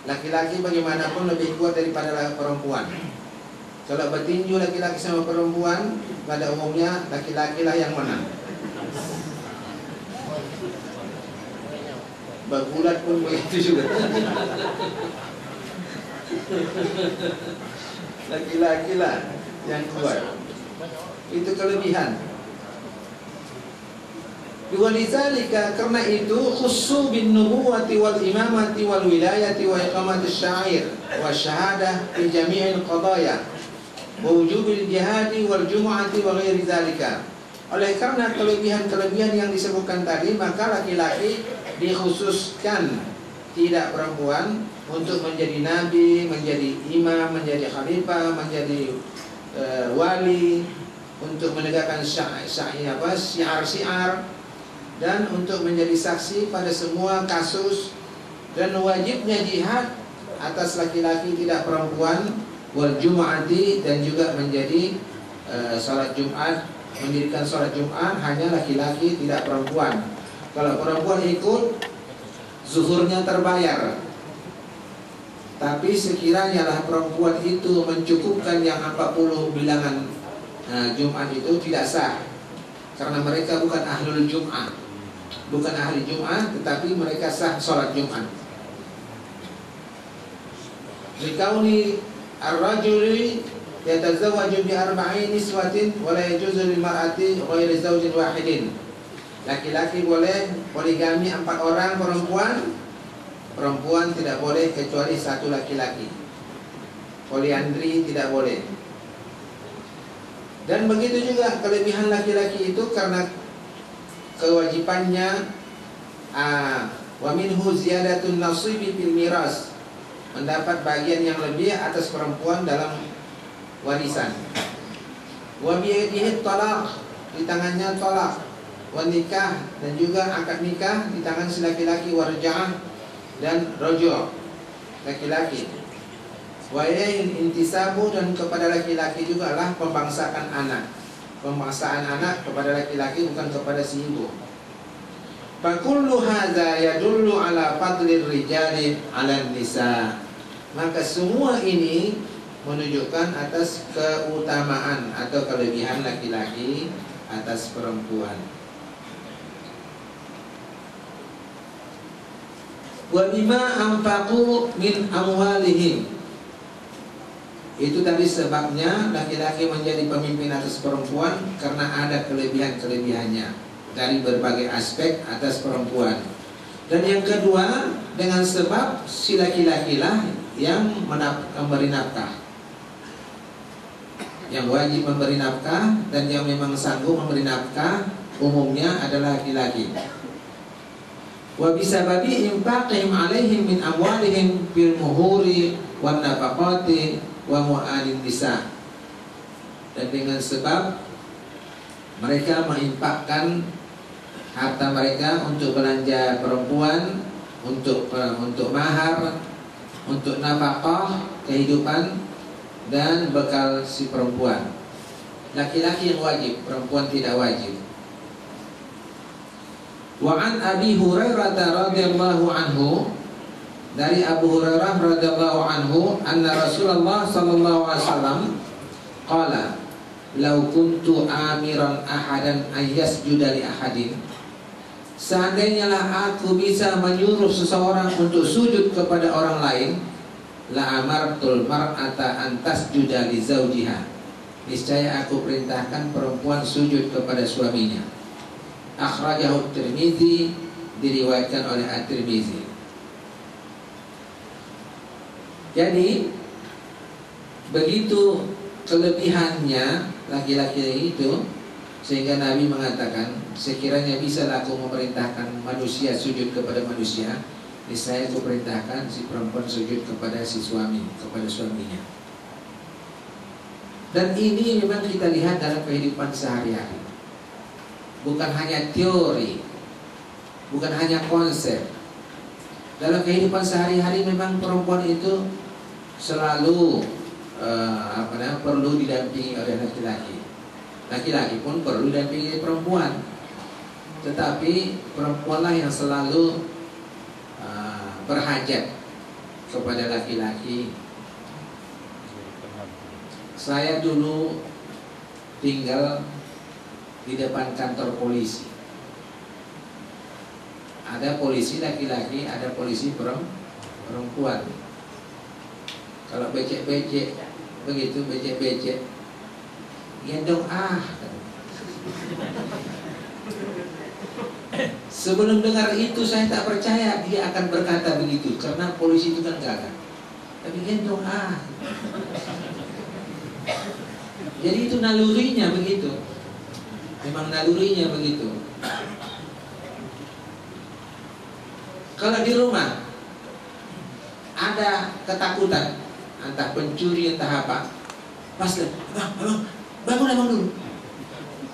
Laki-laki bagaimanapun lebih kuat daripada perempuan. Kalau bertinju laki-laki sama perempuan, pada umumnya laki-lakilah yang menang. Bergulat pun begitu juga. Laki-lakilah yang kuat. Itu kelebihan. Walizalika, karena itu khussu bin nubuwati wal imamati wal wilayati wa iqamati syair wa syahadah fi jami'il qadaya. wa wujubil jihadi wal jumu'ati wa ghairi dzalika. Oleh karena kelebihan-kelebihan yang disebutkan tadi, maka laki-laki dikhususkan, tidak perempuan, untuk menjadi nabi, menjadi imam, menjadi khalifah, menjadi wali, untuk menegakkan syiar-syiar, dan untuk menjadi saksi pada semua kasus. Dan wajibnya jihad atas laki-laki, tidak perempuan, wal jumu'ati, dan juga menjadi salat Jumat, mendirikan salat Jumat hanya laki-laki, tidak perempuan. Kalau perempuan ikut, zuhurnya terbayar. Tapi sekiranya lah perempuan itu mencukupkan yang 40 bilangan Jumat itu, tidak sah, karena mereka bukan ahlul Jum'ah, bukan ahli Jum'ah, tetapi mereka sah sholat Jumat. Likauni ar-rajuli yatazawwaju bi arba'in niswatin wa la yajuzu lil mar'ati ghairi zawjin wahidin. Laki-laki boleh poligami 4 orang, perempuan tidak boleh kecuali 1 laki-laki. Poliandri tidak boleh. Dan begitu juga kelebihan laki-laki itu karena kewajibannya wa minhu ziyadatun nasibi fil miras, mendapat bagian yang lebih atas perempuan dalam warisan. Wa biyadihi talaq, di tangannya talak, wa nikah, dan juga akad nikah di tangan si laki-laki, warja'ah, dan rojo laki-laki. Wa intisabu, dan kepada laki-laki juga lah pembangsaan anak. Pembangsaan anak kepada laki-laki, bukan kepada si ibu. Fakullu hadza yadullu ala fadlir rijali ala nisa. Maka semua ini menunjukkan atas keutamaan atau kelebihan laki-laki atas perempuan. Wa bima anfaqu min amwalihim. Itu tadi sebabnya laki-laki menjadi pemimpin atas perempuan, karena ada kelebihan-kelebihannya dari berbagai aspek atas perempuan. Dan yang kedua, dengan sebab si laki-laki lah yang memberi nafkah, yang wajib memberi nafkah, dan yang memang sanggup memberi nafkah umumnya adalah laki-laki. Wa bisababi infaqihim alaihim min amwalihim bil muhuri wan nafaqati wa mu'alin nisa. Dan dengan sebab mereka menginfakkan harta mereka untuk belanja perempuan, untuk mahar, untuk nafkah kehidupan, dan bekal si perempuan. Laki-laki yang wajib, perempuan tidak wajib. Wa an Abi Hurairah radhiyallahu anhu, dari Abu Hurairah radhiyallahu anhu, anna Rasulullah sallallahu alaihi wasallam qala law kuntu amiran ahadan ayyasjuda li ahadin, seandainya lah aku bisa menyuruh seseorang untuk sujud kepada orang lain, la amartul mar'ata an tasjuda li zawjiha, niscaya aku perintahkan perempuan sujud kepada suaminya. Akhrajahu Tirmizi, diriwayatkan oleh At-Tirmizi. Jadi begitu kelebihannya laki-laki itu, sehingga Nabi mengatakan, sekiranya bisa aku memerintahkan manusia sujud kepada manusia, niscaya aku perintahkan si perempuan sujud kepada si suami, kepada suaminya. Dan ini memang kita lihat dalam kehidupan sehari-hari, bukan hanya teori, bukan hanya konsep. Dalam kehidupan sehari-hari memang perempuan itu selalu perlu didampingi oleh laki-laki. Laki-laki pun perlu didampingi perempuan, tetapi perempuanlah yang selalu berhajat kepada laki-laki. Saya dulu tinggal di depan kantor polisi. Ada polisi laki-laki, ada polisi perempuan. Kalau becek-becek begitu, becek-becek, gendong Sebelum dengar itu saya tak percaya dia akan berkata begitu, karena polisi itu kan gagah. Tapi gendong Jadi itu nalurinya begitu. Memang nalurinya begitu. Kalau di rumah ada ketakutan, entah pencuri entah apa, pas bangun dulu.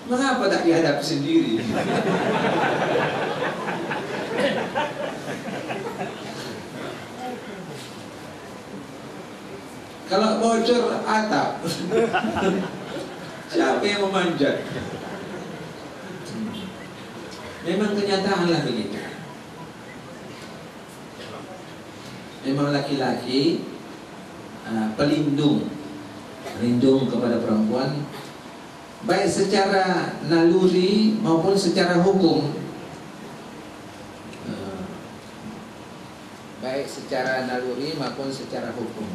Mengapa tak dihadapi sendiri? Kalau bocor atap, siapa yang memanjat? Memang kenyataan lah begitu. Memang laki-laki pelindung kepada perempuan, baik secara naluri maupun secara hukum. Baik secara naluri maupun secara hukum.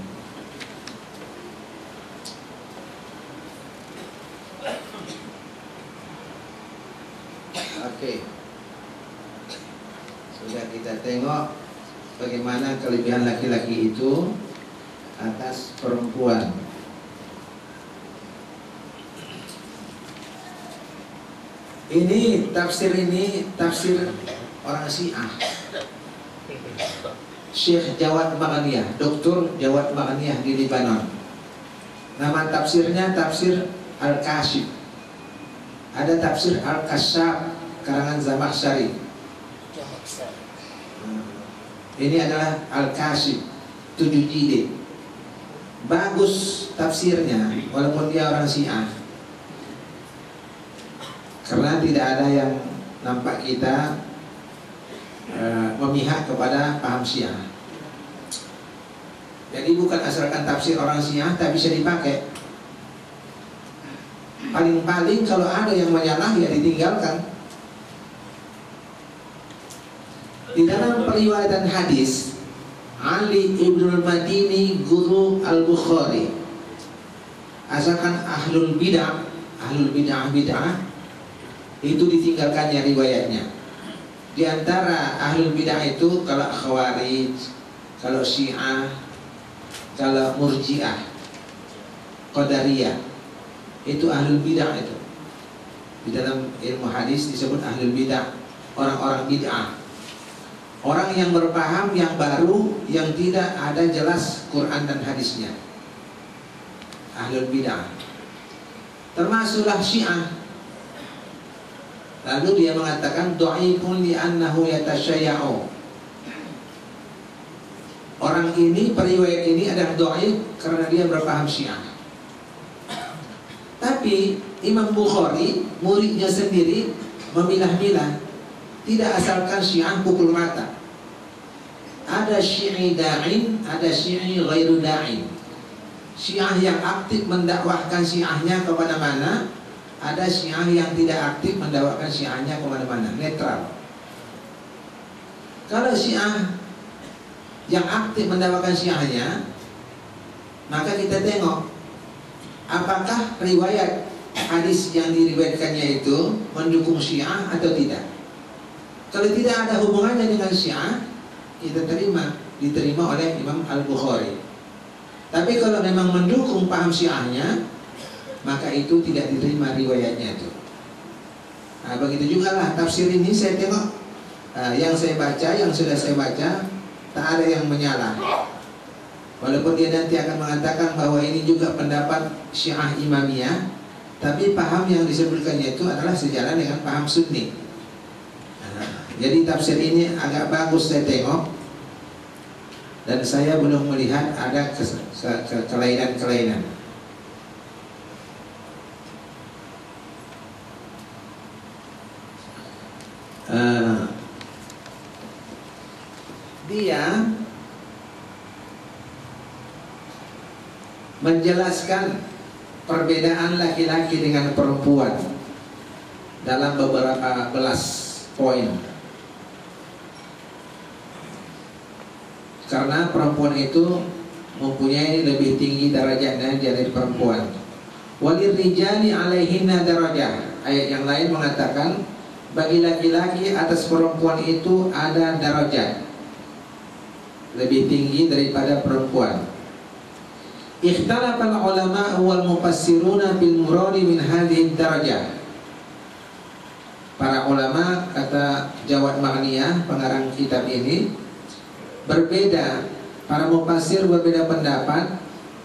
Oke. Sudah kita tengok bagaimana kelebihan laki-laki itu atas perempuan. Ini tafsir orang Syiah. Syekh Jawad Ma'aniyah, Dr. Jawad Ma'aniyah di Libanon. Nama tafsirnya tafsir Al-Kashif. Ada tafsir Al-Kasyaf karangan Zamakhsyari. Ini adalah Al-Kashif 7 jilid. Bagus tafsirnya walaupun dia orang Syiah. Karena tidak ada yang nampak kita memihak kepada paham Syiah. Jadi bukan asalkan tafsir orang Syiah tak bisa dipakai. Paling-paling kalau ada yang menyalah ya ditinggalkan. Di dalam periwayatan hadis, Ali Ibnul Madini guru Al-Bukhari, asalkan ahlul bid'ah itu ditinggalkannya riwayatnya. Di antara ahlul bid'ah itu kalau Khawarij, kalau Syiah, kalau Murji'ah, Qadariyah, itu ahlul bid'ah itu. Di dalam ilmu hadis disebut ahlul bid'ah, orang-orang bid'ah. Orang yang berpaham yang baru, yang tidak ada jelas Quran dan hadisnya. Ahlul bid'ah. Termasuklah Syiah. Lalu dia mengatakan dhaifun li'annahu yatasyayya'u. Orang ini, periwayat ini adalah dhaif karena dia berpaham Syiah. Tapi Imam Bukhari, muridnya sendiri, memilah-milah. Tidak asalkan Syiah pukul mata. Ada Syi'i da'in, ada Syi'i ghairu da'in. Syiah yang aktif mendakwahkan Syiahnya kemana mana, ada Syiah yang tidak aktif mendakwahkan Syiahnya kemana mana, netral. Kalau Syiah yang aktif mendakwahkan Syiahnya, maka kita tengok apakah riwayat hadis yang diriwayatkannya itu mendukung Syiah atau tidak. Kalau tidak ada hubungannya dengan Syiah, kita diterima oleh Imam Al-Bukhari. Tapi kalau memang mendukung paham Syiahnya, maka itu tidak diterima riwayatnya itu. Nah, begitu juga lah tafsir ini saya tengok yang saya baca, yang sudah saya baca, tak ada yang menyalah. Walaupun dia nanti akan mengatakan bahwa ini juga pendapat Syiah Imamiyah, tapi paham yang disebutkannya itu adalah sejalan dengan paham Sunni. Jadi tafsir ini agak bagus saya tengok, dan saya belum melihat ada kelainan-kelainan. Dia menjelaskan perbedaan laki-laki dengan perempuan dalam beberapa belas poin. Karena perempuan itu mempunyai lebih tinggi derajatnya dari perempuan. Walirrijali alaihinna darajah. Ayat yang lain mengatakan bagi laki-laki atas perempuan itu ada derajat lebih tinggi daripada perempuan. Ikhtalafal ulama wal mufassiruna bil muradi min hadhihi darajah. Para ulama, kata Jawad Maghniyah, pengarang kitab ini, berbeda, para mufassir berbeda pendapat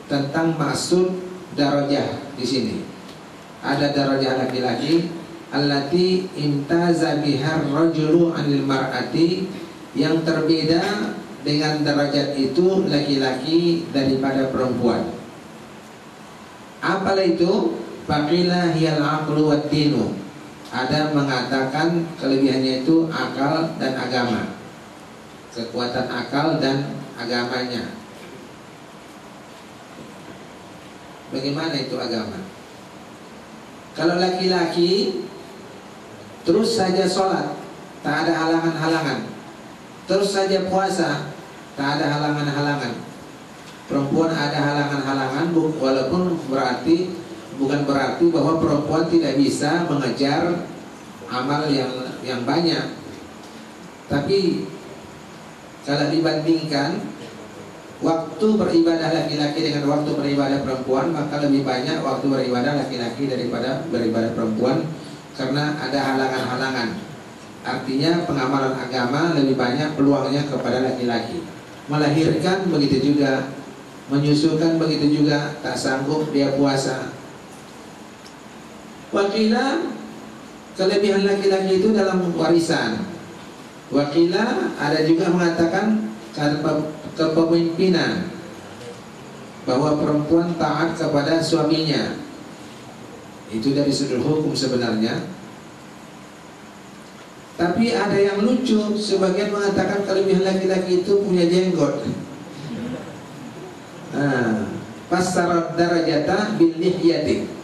tentang maksud darajah di sini. Ada darajah laki-laki allati imtaza bihar rajulu 'anil mar'ati, yang terbeda dengan derajat itu laki-laki daripada perempuan. Apalah itu? Faqila hiyal aqlu wad dinu. Ada mengatakan kelebihannya itu akal dan agama, kekuatan akal dan agamanya. Bagaimana itu agama? Kalau laki-laki terus saja sholat, tak ada halangan-halangan, terus saja puasa, tak ada halangan-halangan. Perempuan ada halangan-halangan, walaupun bukan berarti bahwa perempuan tidak bisa mengejar amal yang banyak. Tapi kalau dibandingkan waktu beribadah laki-laki dengan waktu beribadah perempuan, maka lebih banyak waktu beribadah laki-laki daripada beribadah perempuan, karena ada halangan-halangan. Artinya pengamalan agama lebih banyak peluangnya kepada laki-laki. Melahirkan begitu juga, menyusukan begitu juga, tak sanggup dia puasa. Wakila, kelebihan laki-laki itu dalam warisan. Wakila, ada juga mengatakan kepemimpinan, bahwa perempuan taat kepada suaminya. Itu dari sudut hukum sebenarnya. Tapi ada yang lucu, sebagian mengatakan kelebihan laki-laki itu punya jenggot. Fassara darajata bil lihyati.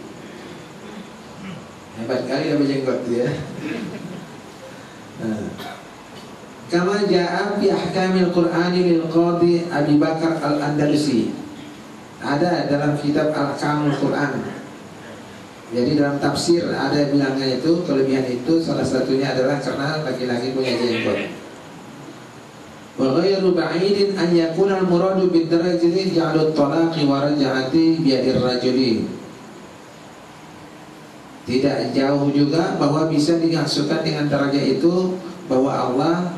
Hebat kali dapat jenggot dia. Kama jaa fi ahkamil Qur'ani lil Qadhi Abi Bakar Al-Andalusi. Ada dalam kitab Ahkamul Quran. Jadi dalam tafsir ada bilangnya itu, kelebihan itu salah satunya adalah karena laki-laki punya jenggot. Wa ghairu ba'idin an yakuna al-muradu bid darajati ja'alut talaqi wa raj'ati bi yadir rajuli. Tidak jauh juga bahwa bisa dimaksudkan dengan derajat itu bahwa Allah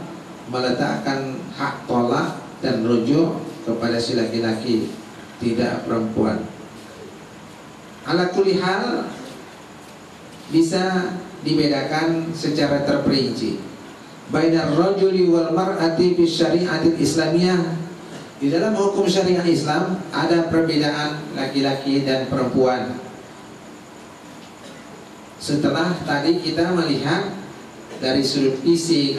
meletakkan hak tolak dan rujuk kepada si laki-laki, tidak perempuan. Ala kulli hal, bisa dibedakan secara terperinci. Bainar rajuli wal mar'ati fi syariatil islamiyah. Di dalam hukum syariat Islam ada perbedaan laki-laki dan perempuan. Setelah tadi kita melihat dari sudut fisik,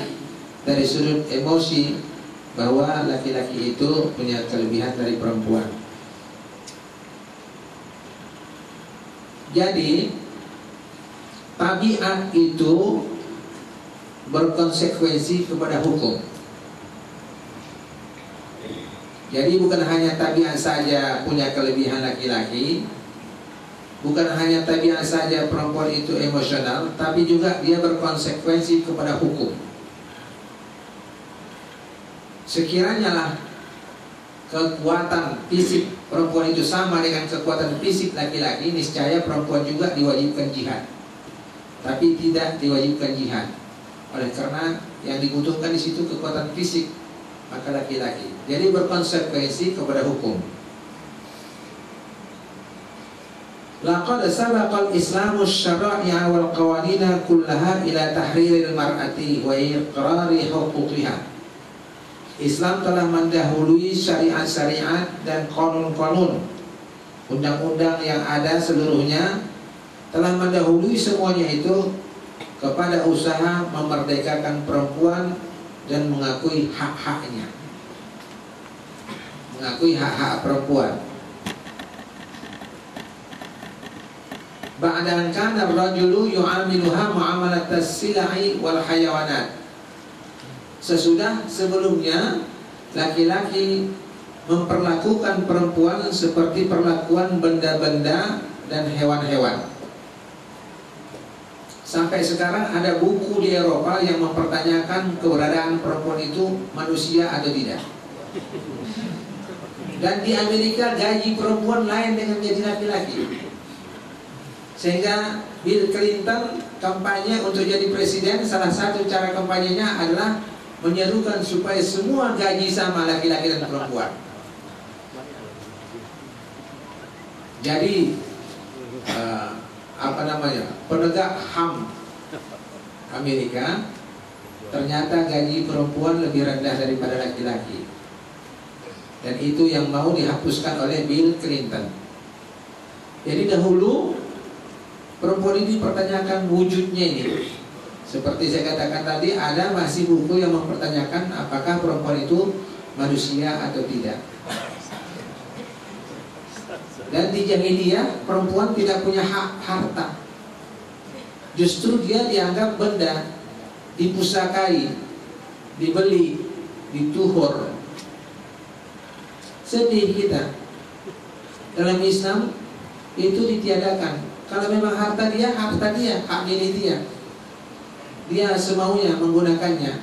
dari sudut emosi, bahwa laki-laki itu punya kelebihan dari perempuan. Jadi tabiat itu berkonsekuensi kepada hukum. Jadi bukan hanya tabiat saja punya kelebihan laki-laki, bukan hanya tabiat saja perempuan itu emosional, tapi juga dia berkonsekuensi kepada hukum. Sekiranya lah kekuatan fisik perempuan itu sama dengan kekuatan fisik laki-laki, niscaya perempuan juga diwajibkan jihad. Tapi tidak diwajibkan jihad, oleh karena yang dibutuhkan di situ kekuatan fisik, maka laki-laki. Jadi berkonsekuensi kepada hukum. Laqad sabaqal Islamu syara'i'a wal qawanina kullaha ila tahriril mar'ati wa iqrari huquqiha. Islam telah mendahului syariat-syariat dan kanun-kanun, undang-undang yang ada seluruhnya telah mendahului semuanya itu kepada usaha memerdekakan perempuan dan mengakui hak-haknya, mengakui hak-hak perempuan. Ba'dan kana ar-rajulu yu'amiluha mu'amalat as-sila'i wal hayawanat. Sebelumnya laki-laki memperlakukan perempuan seperti perlakuan benda-benda dan hewan-hewan. Sampai sekarang ada buku di Eropa yang mempertanyakan keberadaan perempuan itu manusia atau tidak. Dan di Amerika gaji perempuan lain dengan gaji laki-laki. Sehingga Bill Clinton kampanye untuk jadi presiden, salah satu cara kampanyenya adalah menyerukan supaya semua gaji sama laki-laki dan perempuan. Jadi penegak HAM Amerika ternyata gaji perempuan lebih rendah daripada laki-laki. Dan itu yang mau dihapuskan oleh Bill Clinton. Jadi dahulu perempuan ini dipertanyakan wujudnya ini. Seperti saya katakan tadi, ada masih buku yang mempertanyakan apakah perempuan itu manusia atau tidak. Dan di jahiliyah perempuan tidak punya hak harta. Justru dia dianggap benda, dipusakai, dibeli, dituhur. Sedih kita. Dalam Islam itu ditiadakan. Kalau memang harta dia, hak milik dia. Dia semaunya menggunakannya,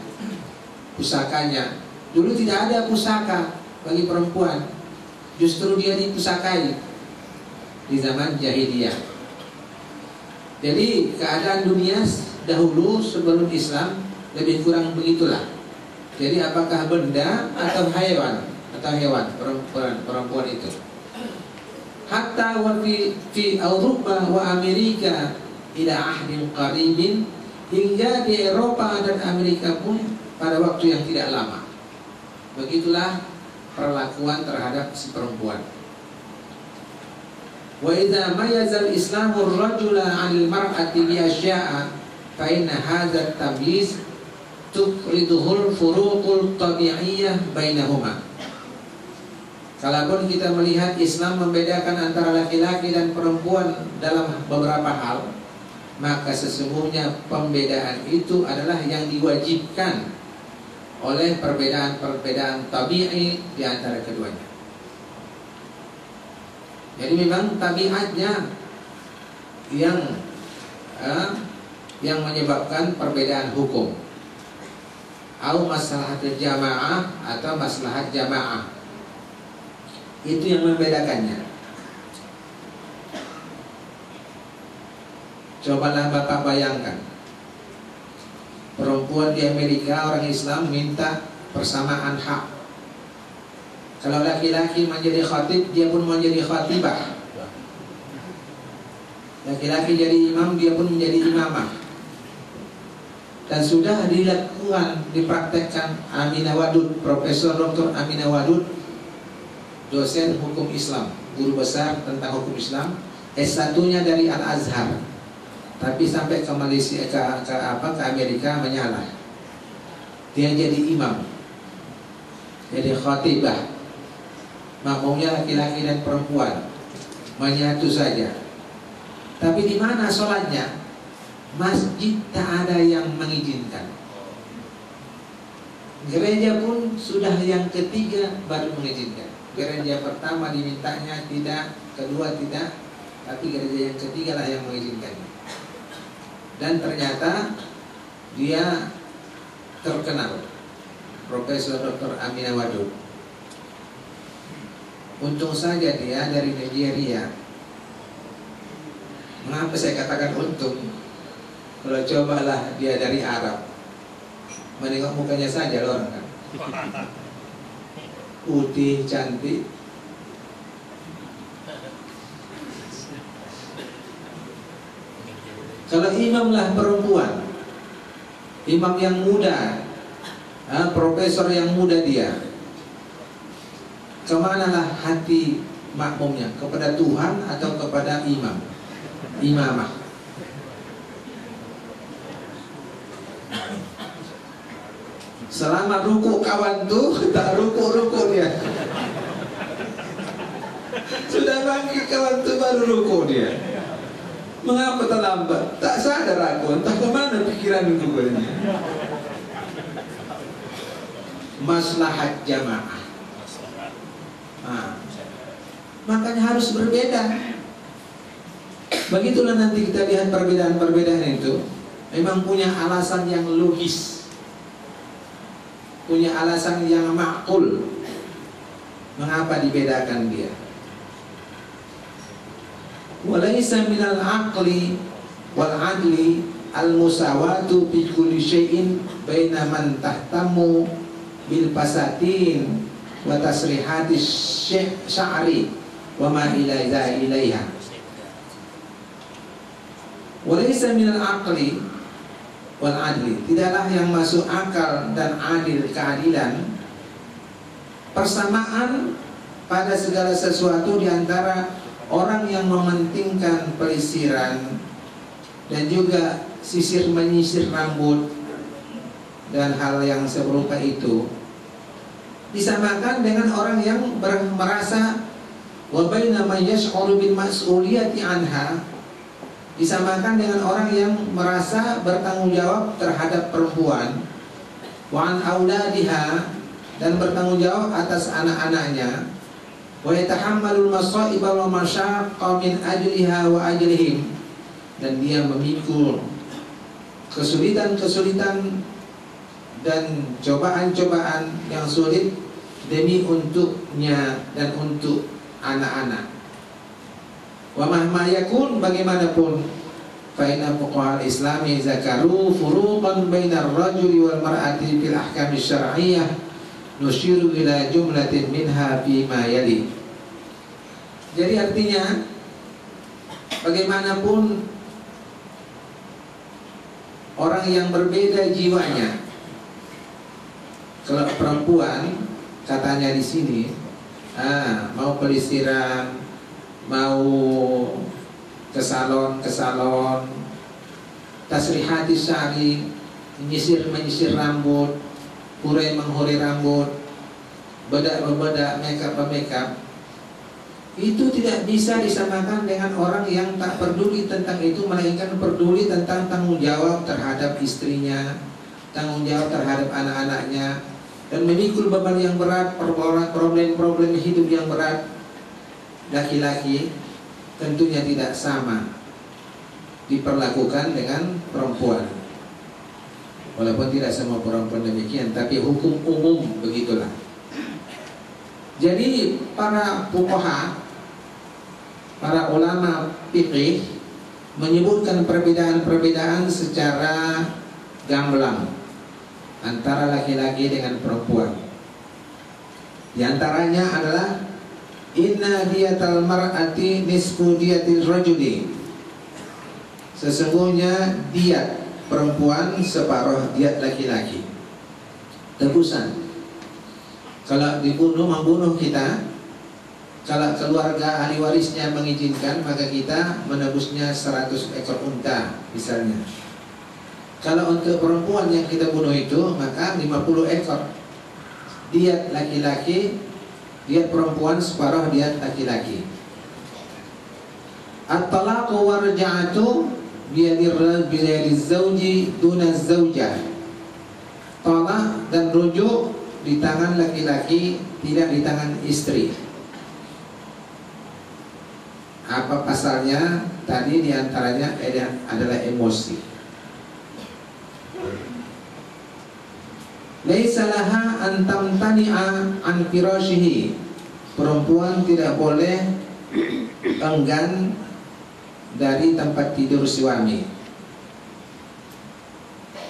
pusakanya. Dulu tidak ada pusaka bagi perempuan. Justru dia dipusakai di zaman jahiliyah. Jadi keadaan dunia dahulu sebelum Islam lebih kurang begitulah. Jadi apakah benda atau hewan? Perempuan itu. Hatta wa fi Eropa wa Amerika ila ahdin qaribin, hingga di Eropa dan Amerika pun pada waktu yang tidak lama. Begitulah perlakuan terhadap si perempuan. Wa idza mayyaza al-islamu ar-rajula 'anil mar'ati bi asya'a fa inna hadha at-tamyiz tufriduhu al-furuqul tabi'iyyah bainahuma. Kalaupun kita melihat Islam membedakan antara laki-laki dan perempuan dalam beberapa hal, maka sesungguhnya pembedaan itu adalah yang diwajibkan oleh perbedaan-perbedaan tabi'i di antara keduanya. Jadi memang tabiatnya yang menyebabkan perbedaan hukum. Au maslahat jamaah atau maslahat jamaah. Itu yang membedakannya. Cobalah Bapak bayangkan, perempuan di Amerika, orang Islam minta persamaan hak. Kalau laki-laki menjadi khatib, dia pun menjadi khatibah. Laki-laki jadi imam, dia pun menjadi imamah. Dan sudah dilakukan, dipraktekkan Aminah Wadud, Profesor Dr. Aminah Wadud, dosen hukum Islam, guru besar tentang hukum Islam, S1-nya dari Al-Azhar. Tapi sampai ke Malaysia, ke Amerika menyalah. Dia jadi imam, jadi khatibah. Makmumnya laki-laki dan perempuan, menyatu saja. Tapi di mana sholatnya? Masjid tak ada yang mengizinkan. Gereja pun sudah yang ketiga baru mengizinkan. Gereja pertama dimintanya tidak, kedua tidak, tapi gereja yang ketiga lah yang mengizinkannya. Dan ternyata dia terkenal, Profesor Dr. Aminah Wadud. Untung saja dia dari Nigeria. Mengapa saya katakan untung? Kalau cobalah dia dari Arab, menengok mukanya saja loh orang kan, putih, cantik. Kalau imamlah perempuan, imam yang muda, profesor yang muda dia, kemanalah hati makmumnya? Kepada Tuhan atau kepada imam? Imamah. Selama ruku kawan tuh, tak ruku dia. Sudah bangkit kawan tuh baru ruku dia. Mengapa terlambat? Tak sadar aku, entah kemana pikiran itu ini. Maslahat jamaah. Makanya harus berbeda. Begitulah nanti kita lihat perbedaan-perbedaan itu memang punya alasan yang logis, punya alasan yang ma'qul. Mengapa dibedakan dia? Walaysa minal aqli wal adli al-musawatu fi kulli syai'in baina man tahtamu bil fasatin wa tasrihati sya'ri wa ma ilaiha. Walaysa minal aqli wal adli, tidaklah yang masuk akal dan adil, keadilan, persamaan pada segala sesuatu di antara orang yang mementingkan pelisiran dan juga sisir menyisir rambut dan hal yang serupa itu, disamakan dengan orang yang merasa wa baina man yash'uru bil mas'uliyati anha, disamakan dengan orang yang merasa bertanggung jawab terhadap perempuan, wa an auladiha, dan bertanggung jawab atas anak-anaknya, wa yatahammalul masaiba wa masyaqqa min ajliha wa ajlihim, dan dia memikul kesulitan-kesulitan dan cobaan-cobaan yang sulit demi untuknya dan untuk anak-anak. Wa mahma yakun, bagaimanapun, fa inna fuqaha al-islami zakaru furuqan bainar rajuli wal mar'ati fil ahkam syar'iyyah nusyiru ila jumlatin minha fi ma yali. Jadi artinya, bagaimanapun orang yang berbeda jiwanya, kalau perempuan katanya di sini mau pelisiran, mau ke salon, tasrihati syari, menyisir rambut, hurai menghurai rambut, bedak, makeup, itu tidak bisa disamakan dengan orang yang tak peduli tentang itu, melainkan peduli tentang tanggung jawab terhadap istrinya, tanggung jawab terhadap anak-anaknya, dan memikul beban yang berat, problem-problem hidup yang berat. Laki-laki tentunya tidak sama diperlakukan dengan perempuan, walaupun tidak semua perempuan demikian, tapi hukum umum begitulah. Jadi para fuqaha, para ulama fikih menyebutkan perbedaan-perbedaan secara gamblang antara laki-laki dengan perempuan. Di antaranya adalah inna diyatal mar'ati nisfu diyatil rajuli, sesungguhnya diat perempuan separuh diat laki-laki. Tebusan, kalau membunuh kita, kalau keluarga ahli warisnya mengizinkan, maka kita menebusnya 100 ekor unta misalnya. Kalau untuk perempuan yang kita bunuh itu, maka 50 ekor. Diat laki-laki, diat perempuan separuh diat laki-laki. At-talaqu warja'atu biyadiz zawji duna zawjah. Talak dan rujuk di tangan laki-laki, tidak di tangan istri. Apa pasalnya? Tadi diantaranya adalah emosi. Laisa laha an tamtani'a an firashihi, perempuan tidak boleh enggan dari tempat tidur suami.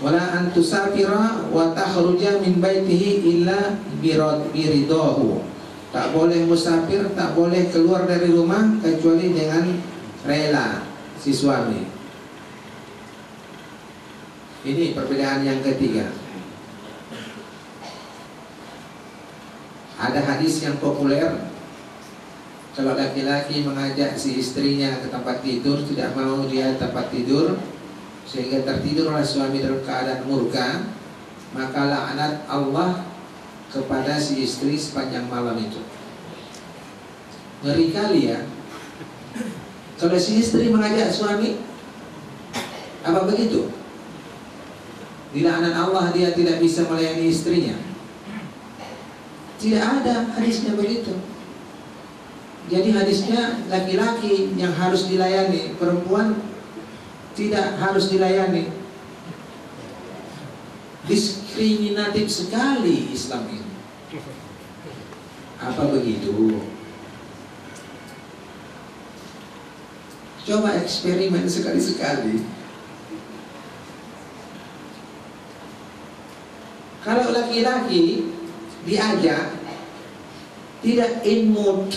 Wala an tusafira wa takhruja min baitihi illa biridahu, tak boleh musafir, tak boleh keluar dari rumah kecuali dengan rela si suami. Ini perbedaan yang ketiga. Ada hadis yang populer, kalau laki-laki mengajak si istrinya ke tempat tidur, tidak mau dia tempat tidur, sehingga tertidur oleh suami dalam keadaan murka, maka laknat Allah kepada si istri sepanjang malam itu. Ngeri kali ya. Kalau si istri mengajak suami, apa begitu? Dilaknat Allah, dia tidak bisa melayani istrinya. Tidak ada hadisnya begitu. Jadi hadisnya laki-laki yang harus dilayani, perempuan tidak harus dilayani. Diskriminatif sekali Islam ini. Apa begitu? Coba eksperimen sekali-sekali. Kalau laki-laki diajak tidak in mood,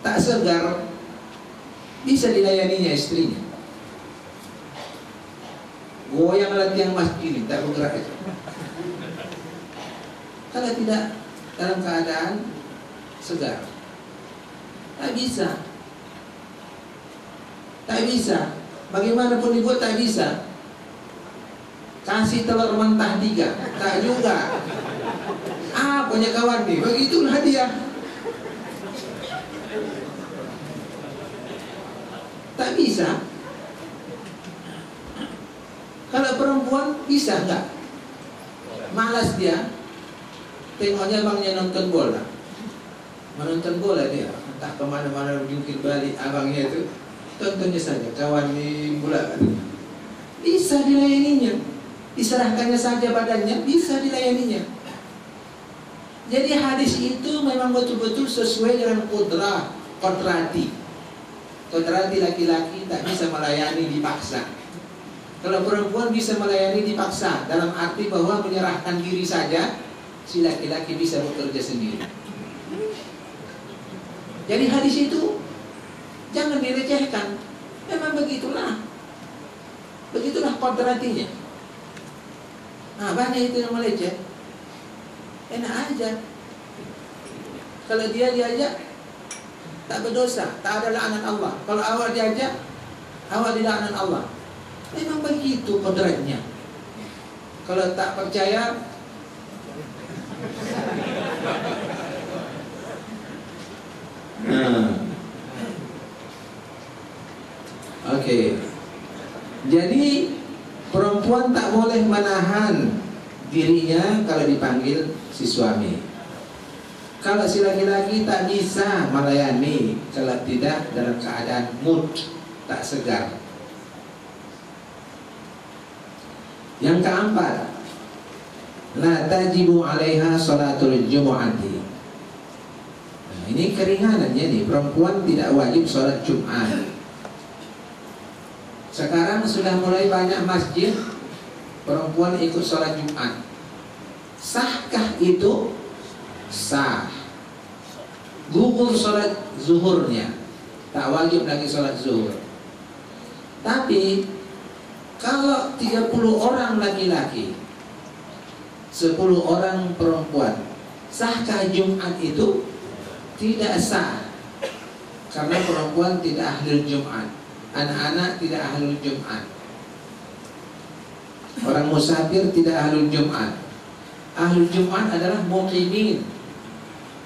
tak segar, bisa dilayaninya istrinya. Goyang latihan masjid, tak bergerak itu. Kalau tidak dalam keadaan segar, tak bisa. Tak bisa. Bagaimanapun dibuat tak bisa. Kasih telur mentah 3, tak juga. Punya kawan nih, begitulah dia. Tak bisa. Kalau perempuan bisa enggak? Malas dia. Tengoknya abangnya nonton bola. Menonton bola dia, entah kemana-mana jungkir balik abangnya itu. Tontonnya saja, kawan di bola. Bisa dilayaninya. Diserahkannya saja badannya, bisa dilayaninya. Jadi hadis itu memang betul-betul sesuai dengan kodrati. Kodrati laki-laki tak bisa melayani dipaksa. Kalau perempuan bisa melayani dipaksa, dalam arti bahwa menyerahkan diri saja, si laki-laki bisa bekerja sendiri. Jadi hadis itu jangan dilecehkan. Memang begitulah. Begitulah kodratinya. Nah, banyak itu yang meleceh. Enak aja. Kalau dia diajak, tak berdosa, tak ada laknat Allah. Kalau awak diajak, awak dilaknat Allah. Memang begitu kodratnya. Kalau tak percaya, Oke. Jadi perempuan tak boleh menahan dirinya kalau dipanggil si suami. Kalau si laki-laki tak bisa melayani kalau tidak dalam keadaan mood, tak segar. Yang keempat, la tajibu 'alaiha salatul jumu'ati. Nah, ini keringanannya nih, perempuan tidak wajib sholat Jumat. Sekarang sudah mulai banyak masjid perempuan ikut sholat Jumat. Sahkah itu? Sah. Gugur sholat zuhurnya, tak wajib lagi sholat zuhur. Tapi kalau 30 orang laki-laki, 10 orang perempuan, sahkah Jumat itu? Tidak sah. Karena perempuan tidak ahlul Jumat, anak-anak tidak ahlul Jumat, orang musafir tidak ahlul Jumat. Ahlul Jumat adalah muqimin,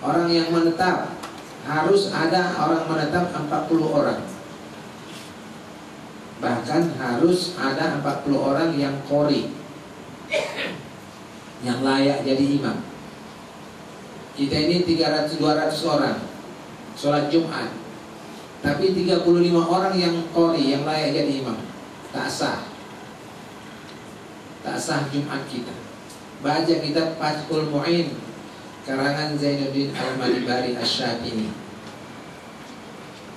orang yang menetap. Harus ada orang menetap 40 orang. Bahkan harus ada 40 orang yang qori, yang layak jadi imam. Kita ini 300-200 orang sholat Jumat, tapi 35 orang yang qori, yang layak jadi imam. Tak sah. Tak sah Jumat kita. Baca kitab Fathul Mu'in karangan Zainuddin Al-Malibari Asy-Syafi'i.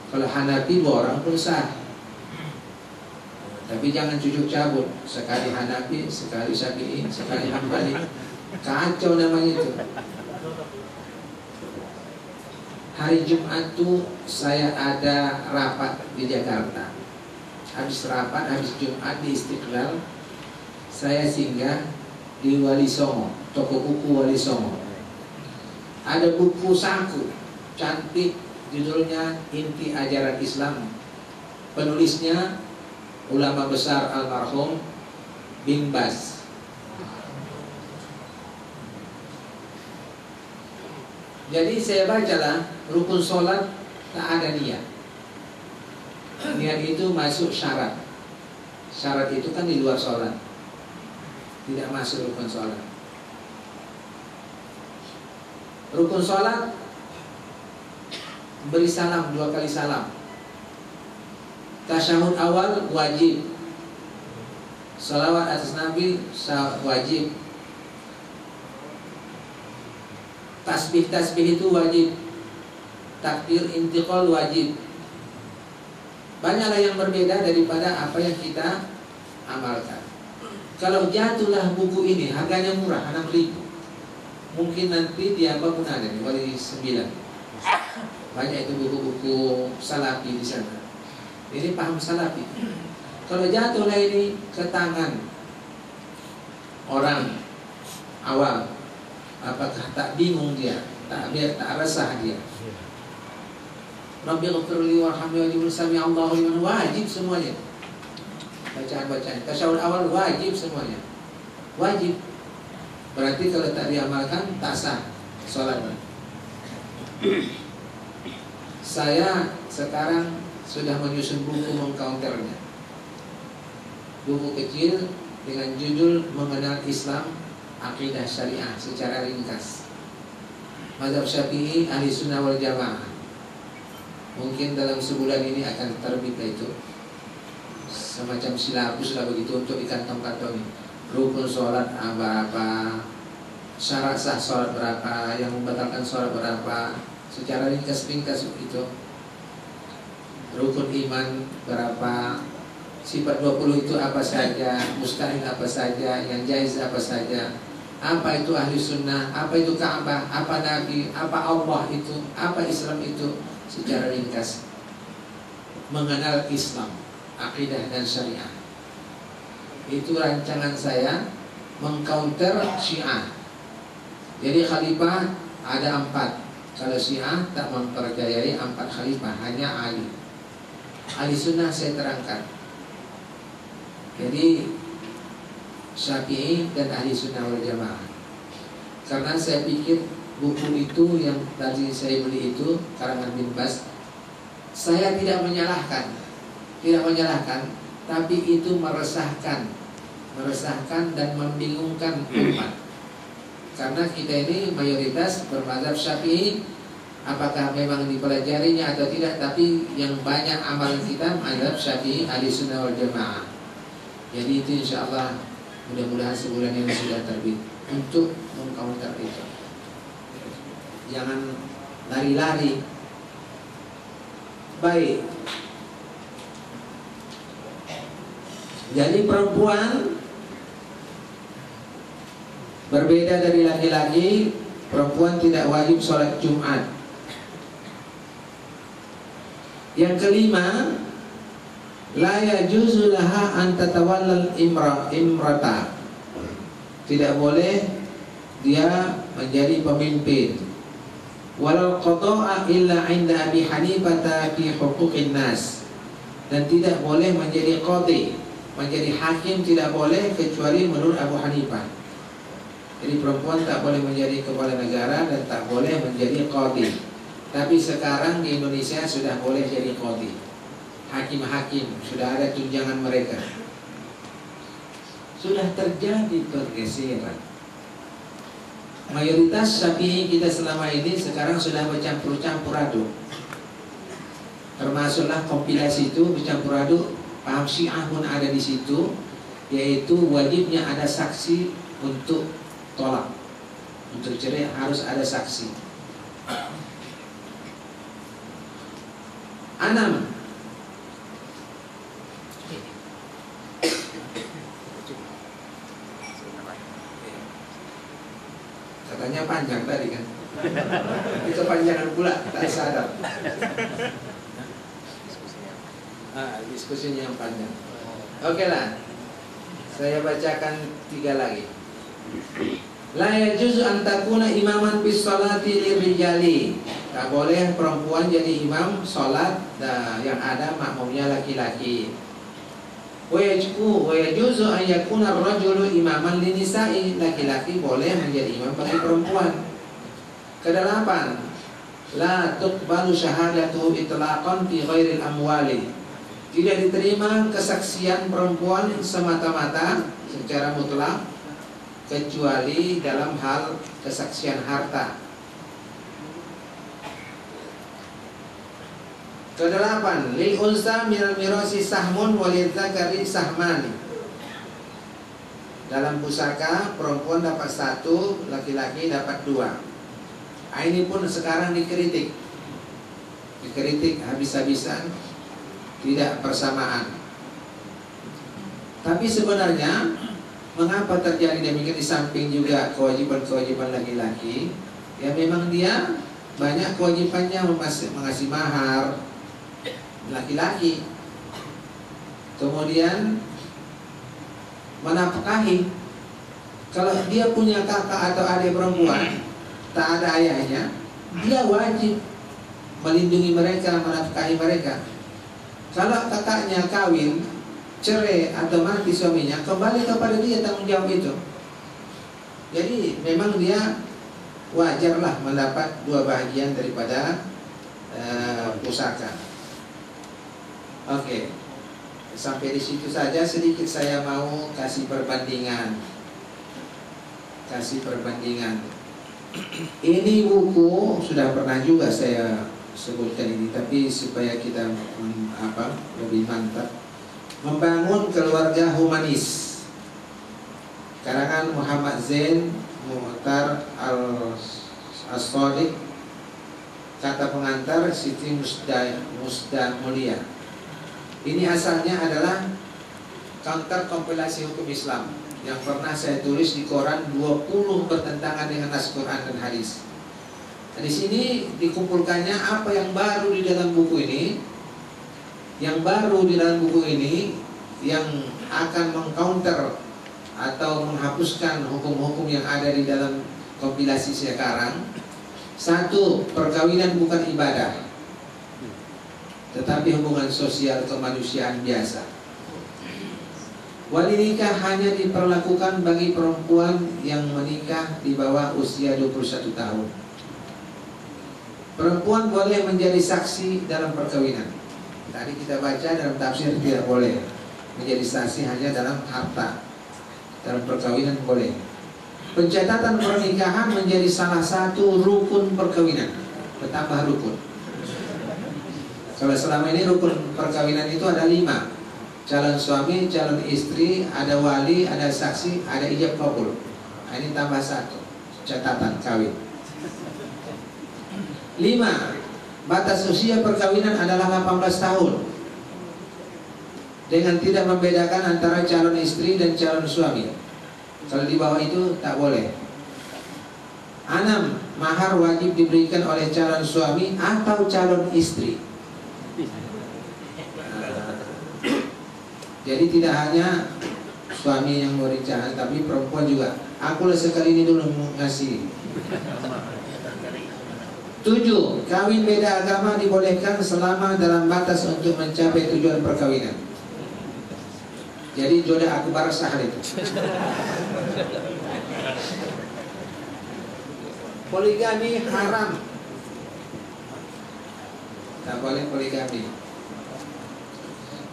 Kalau Hanafi 2 orang pun sah. Tapi jangan cucuk cabut, sekali Hanafi, sekali Syafi'i, sekali Hambali. Kacau namanya itu. Hari Jumat tuh saya ada rapat di Jakarta. Habis rapat, habis Jumat di Istiqlal, saya singgah di Wali Songo, toko buku Wali Songo. Ada buku saku cantik, judulnya Inti Ajaran Islam. Penulisnya ulama besar almarhum Bin Baz. Jadi saya bacalah, rukun sholat tak ada niat. Niat itu masuk syarat. Syarat itu kan di luar sholat, tidak masuk rukun sholat. Rukun sholat beri salam 2 kali salam. Tasyahud awal wajib. Salawat atas Nabi wajib. Tasbih itu wajib, takbir intiqal wajib. Banyaklah yang berbeda daripada apa yang kita amalkan. Kalau jatuhlah buku ini, harganya murah, 6.000. Mungkin nanti di apa pun ada, di Wali 9. Banyak itu buku-buku salafi di sana. Ini paham salafi. Kalau jatuhlah ini ke tangan orang awam, apakah tak bingung dia, tak resah dia? Rabbi ghfirli warhamni wajibul sami Allahu liman, wajib semuanya. Bacaan-bacaan tasyahud awal wajib semuanya. Wajib. Berarti kalau tak diamalkan tak sah salatnya. Saya sekarang sudah menyusun buku mengcounternya. Buku kecil dengan judul Mengenal Islam Aqidah Syariah secara ringkas. Mazhab Syafi'i, Ahli Sunnah wal Jamaah. Mungkin dalam sebulan ini akan terbit itu semacam silabus lah begitu untuk di kantong-kantong. Rukun sholat berapa, syarat sah sholat berapa, yang membatalkan sholat berapa, secara ringkas-ringkas itu. Rukun iman berapa, sifat 20 itu apa saja, mustahil apa saja, yang jaiz apa saja, apa itu ahli sunnah, apa itu Ka'bah, apa Nabi, apa Allah itu, apa Islam itu, secara ringkas. Mengenal Islam, akidah dan syariah. Itu rancangan saya mengcounter Syiah. Jadi khalifah ada 4. Kalau Syiah tak mempercayai 4 khalifah, hanya Ali. Ahli sunnah saya terangkan. Jadi Syafi'i dan Ahli Sunnah wal Jamaah. Karena saya pikir buku itu yang tadi saya beli itu karangan Bin Baz, saya tidak menyalahkan, tapi itu meresahkan dan membingungkan umat. Karena kita ini mayoritas bermazhab Syafi'i, apakah memang dipelajarinya atau tidak, tapi yang banyak amalan kita mazhab Syafi'i Ahli Sunnah wal Jamaah. Jadi itu insya Allah mudah-mudahan sebulan ini sudah terbit untuk mengcounter itu. Jangan lari-lari. Baik. Jadi perempuan berbeda dari laki-laki. Perempuan tidak wajib sholat Jumat. Yang kelima, la yajuzu laha an tatawallal imrata. Tidak boleh dia menjadi pemimpin. Walau qada'a illa 'inda Abi Hanifah fi huquqin nas. Dan tidak boleh menjadi qadhi, menjadi hakim tidak boleh kecuali menurut Abu Hanifah. Jadi perempuan tak boleh menjadi kepala negara dan tak boleh menjadi qadhi. Tapi sekarang di Indonesia sudah boleh jadi qadhi. Hakim-hakim, sudah ada tunjangan mereka. Sudah terjadi pergeseran. Mayoritas Syafi'i kita selama ini sekarang sudah bercampur-campur aduk. Termasuklah kompilasi itu bercampur aduk. Paham Syiah pun ada di situ, yaitu wajibnya ada saksi untuk tolak, untuk cerai harus ada saksi. 6. Katanya panjang tadi kan. Itu panjangan pula, tak sadar. Diskusinya yang panjang. Oke lah. Saya bacakan 3 lagi. La yajuzu an takuna imaman bis sholati lirijali. Tak boleh perempuan jadi imam sholat yang ada makmumnya laki-laki. Wa yajuzu an yakuna ar-rajulu imaman linisa'i. Laki-laki boleh menjadi imam bagi perempuan. Kedelapan, la tuqbalu syahadatuhu itlaqan fi ghairil amwali. Tidak diterima kesaksian perempuan semata-mata secara mutlak kecuali dalam hal kesaksian harta. Kedelapan, lil unsa minal mirasi sahmun walil zakari sahmani. Dalam pusaka perempuan dapat 1, laki-laki dapat 2. Ini pun sekarang dikritik habis-habisan, tidak bersamaan. Tapi sebenarnya mengapa terjadi demikian? Di samping juga kewajiban-kewajiban laki-laki, ya memang dia banyak kewajibannya, mengasih mahar laki-laki, kemudian menafkahi. Kalau dia punya kakak atau adik perempuan tak ada ayahnya, dia wajib melindungi mereka, menafkahi mereka. Kalau kakaknya kawin, cerai atau mati suaminya, kembali kepada dia tanggung jawab itu. Jadi memang dia wajarlah mendapat 2 bahagian daripada pusaka. Oke, sampai di situ saja. Sedikit saya mau kasih perbandingan. Ini buku sudah pernah juga saya sebutkan ini, tapi supaya kita lebih mantap. Membangun Keluarga Humanis, karangan Muhammad Zain Mu'tar Al-Sadiq, kata pengantar Siti Musda Mulia. Ini asalnya adalah counter kompilasi hukum Islam yang pernah saya tulis di koran, 20 bertentangan dengan nas Quran dan hadis. Nah, di sini dikumpulkannya apa yang baru di dalam buku ini. Yang baru di dalam buku ini yang akan mengcounter atau menghapuskan hukum-hukum yang ada di dalam kompilasi sekarang. 1. Perkawinan bukan ibadah, tetapi hubungan sosial kemanusiaan biasa. Wali nikah hanya diperlakukan bagi perempuan yang menikah di bawah usia 21 tahun. Perempuan boleh menjadi saksi dalam perkawinan. Tadi kita baca dalam tafsir tidak boleh menjadi saksi hanya dalam harta. Dalam perkawinan boleh. Pencatatan pernikahan menjadi salah satu rukun perkawinan. Bertambah rukun. Kalau selama ini rukun perkawinan itu ada 5. Calon suami, calon istri, ada wali, ada saksi, ada ijab kabul. Nah, ini tambah 1 catatan kawin. 5. Batas usia perkawinan adalah 18 tahun, dengan tidak membedakan antara calon istri dan calon suami. Kalau di bawah itu tak boleh. 6. Mahar wajib diberikan oleh calon suami atau calon istri. Jadi tidak hanya suami yang mau jangan, tapi perempuan juga. Aku sekali ini dulu ngasih. 7. Kawin beda agama dibolehkan selama dalam batas untuk mencapai tujuan perkawinan. Jadi jodoh akbar sah itu. Poligami haram. Tak boleh poligami.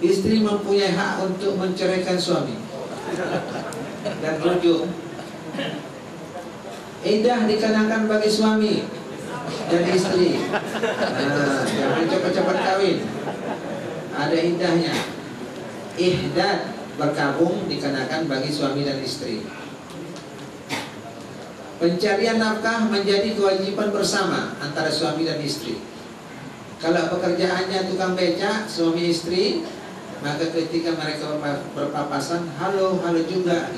Istri mempunyai hak untuk menceraikan suami dan rujuk. Iddah dikenakan bagi suami dan istri. Jangan cepat-cepat kawin. Ada iddahnya. Ihdad berkabung dikenakan bagi suami dan istri. Pencarian nafkah menjadi kewajiban bersama antara suami dan istri. Kalau pekerjaannya tukang becak, suami istri, maka ketika mereka berpapasan, halo juga.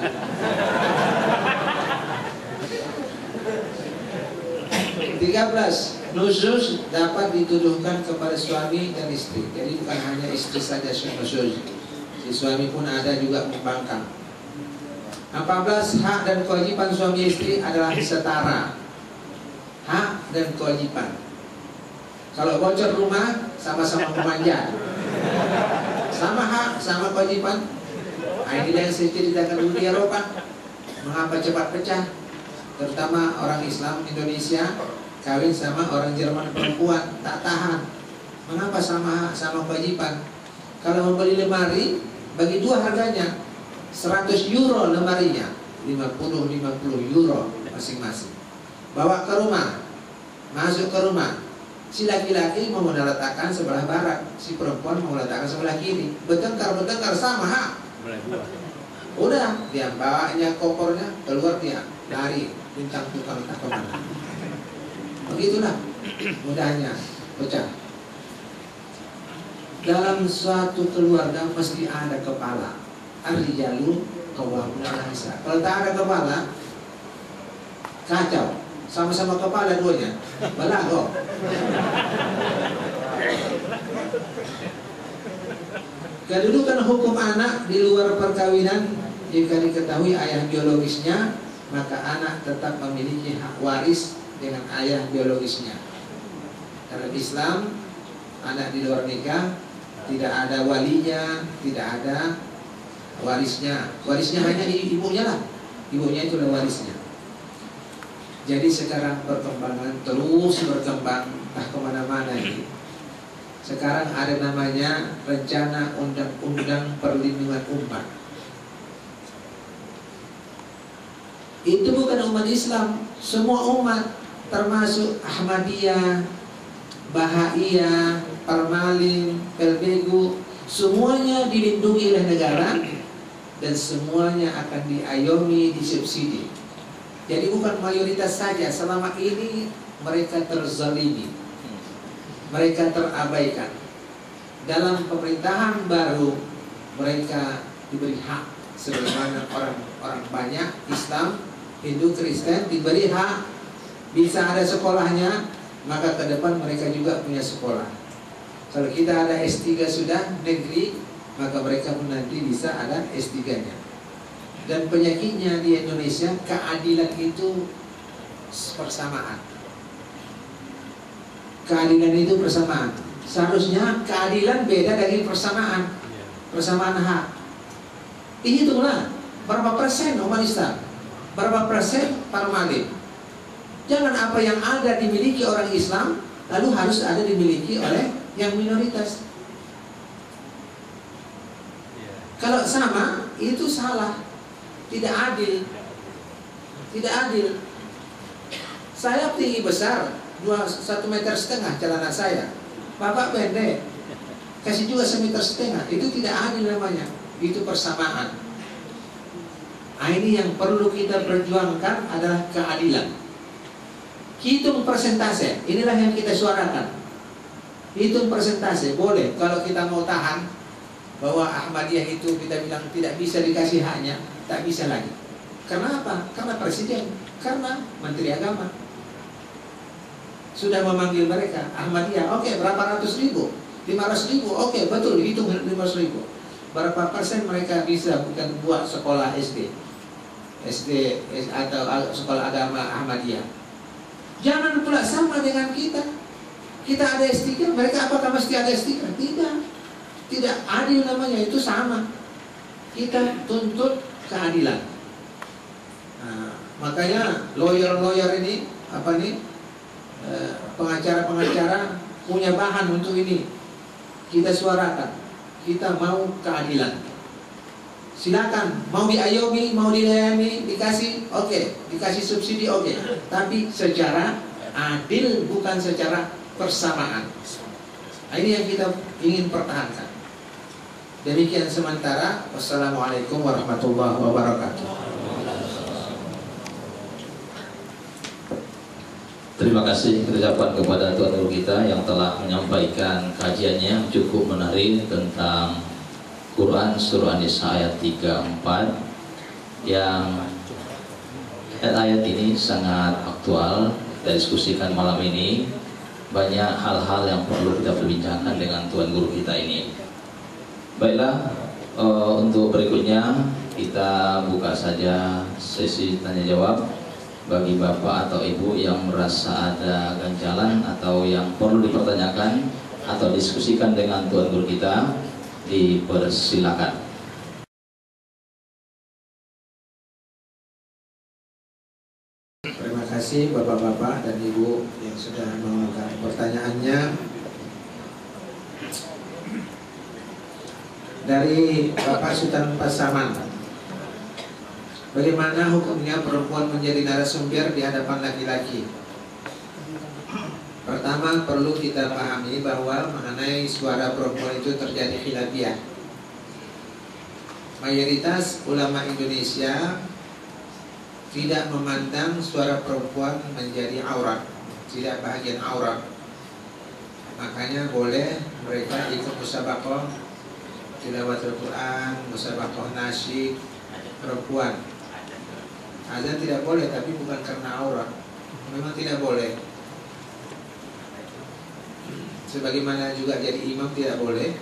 13. Nuzuz dapat dituduhkan kepada suami dan istri. Jadi bukan hanya istri saja nuzuz, si suami pun ada juga membangkang. 14. Hak dan kewajiban suami istri adalah setara. Hak dan kewajiban. Kalau bocor rumah, sama-sama memanjat. Sama hak, sama kewajiban. Ini yang saya ceritakan dulu di Eropa. Mengapa cepat pecah? Terutama orang Islam Indonesia kawin sama orang Jerman perempuan, tak tahan. Mengapa sama hak, sama kewajiban? Kalau membeli lemari, bagi 2 harganya. 100 euro lemarinya, 50 euro masing-masing. Bawa ke rumah, masuk ke rumah. Si laki-laki mau meletakkan sebelah barat, si perempuan mau meletakkan sebelah kiri. Bertengkar sama hak. Udah, dia bawanya kopornya, keluar dia lari, bintang tukang tak kemana. Begitulah mudahnya pecah. Dalam suatu keluarga mesti ada kepala. Ar-rijalu qawwamuna 'ala nisa. Kalau tak ada kepala, kacau. Sama-sama kepala duanya, balago. Kedudukan hukum anak di luar perkawinan, jika diketahui ayah biologisnya, maka anak tetap memiliki hak waris dengan ayah biologisnya. Dalam Islam, anak di luar nikah tidak ada walinya, tidak ada warisnya. Warisnya hanya ibunya lah. Ibunya itulah warisnya. Jadi sekarang perkembangan terus berkembang, entah kemana-mana ini. Sekarang ada namanya rencana undang-undang perlindungan umat. Itu bukan umat Islam, semua umat, termasuk Ahmadiyah, Bahaiyah, Parmalin, Pelbegu, semuanya dilindungi oleh negara dan semuanya akan diayomi, disubsidi. Jadi bukan mayoritas saja, selama ini mereka terzalimi, mereka terabaikan. Dalam pemerintahan baru mereka diberi hak sebagaimana orang banyak Islam, Hindu, Kristen diberi hak, bisa ada sekolahnya, maka ke depan mereka juga punya sekolah. Kalau kita ada S3 sudah negeri, maka mereka pun nanti bisa ada S3-nya. Dan penyakitnya di Indonesia, keadilan itu persamaan. Keadilan itu persamaan. Seharusnya keadilan beda dari persamaan. Persamaan hak. Hitunglah berapa persen umat Islam, berapa persen Parmalin. Jangan apa yang ada dimiliki orang Islam lalu harus ada dimiliki oleh yang minoritas. Kalau sama itu salah, tidak adil, tidak adil. Saya tinggi besar, 1,5 meter celana saya, bapak pendek, kasih juga 1,5 meter, itu tidak adil namanya. Itu persamaan. Nah, ini yang perlu kita perjuangkan adalah keadilan. Hitung persentase, inilah yang kita suarakan. Hitung persentase, boleh kalau kita mau tahan bahwa Ahmadiyah itu kita bilang tidak bisa dikasih haknya, tak bisa lagi. Karena apa? Karena presiden, karena menteri agama sudah memanggil mereka. Ahmadiyah, oke, berapa ratus ribu? 500 ribu, oke, betul, hitung 500 ribu. Berapa persen mereka bisa bukan buat sekolah SD atau sekolah agama Ahmadiyah? Jangan pula sama dengan kita. Kita ada S3, mereka apakah mesti ada S3? Tidak. Tidak adil namanya, itu sama. Kita tuntut keadilan. Nah, makanya lawyer ini, pengacara-pengacara punya bahan untuk ini. Kita suarakan. Kita mau keadilan. Silakan, mau diayomi, mau dilayani, dikasih, oke, dikasih subsidi, oke. Tapi secara adil, bukan secara persamaan. Nah, ini yang kita ingin pertahankan. Demikian sementara. Wassalamualaikum warahmatullahi wabarakatuh. Terima kasih terucapkan kepada Tuan Guru kita yang telah menyampaikan kajiannya cukup menarik tentang Quran Surah An-Nisa ayat 34, yang ayat ini sangat aktual kita diskusikan malam ini. Banyak hal-hal yang perlu kita perbincangkan dengan Tuan Guru kita ini. Baiklah, untuk berikutnya kita buka saja sesi tanya jawab bagi bapak atau ibu yang merasa ada ganjalan atau yang perlu dipertanyakan atau diskusikan dengan Tuan Guru kita, dipersilakan. Terima kasih bapak-bapak dan ibu yang sudah mengangkat pertanyaannya. Dari Bapak Sultan Pasaman, bagaimana hukumnya perempuan menjadi narasumber di hadapan laki-laki? Pertama, perlu kita pahami bahwa mengenai suara perempuan itu terjadi khilafiyah. Mayoritas ulama Indonesia tidak memandang suara perempuan menjadi aurat, tidak bagian aurat. Makanya boleh mereka ikut musabaqah tilawatul Quran, musabaqah nasyid perempuan. Azan tidak boleh, tapi bukan karena aurat. Memang tidak boleh. Sebagaimana juga jadi imam tidak boleh.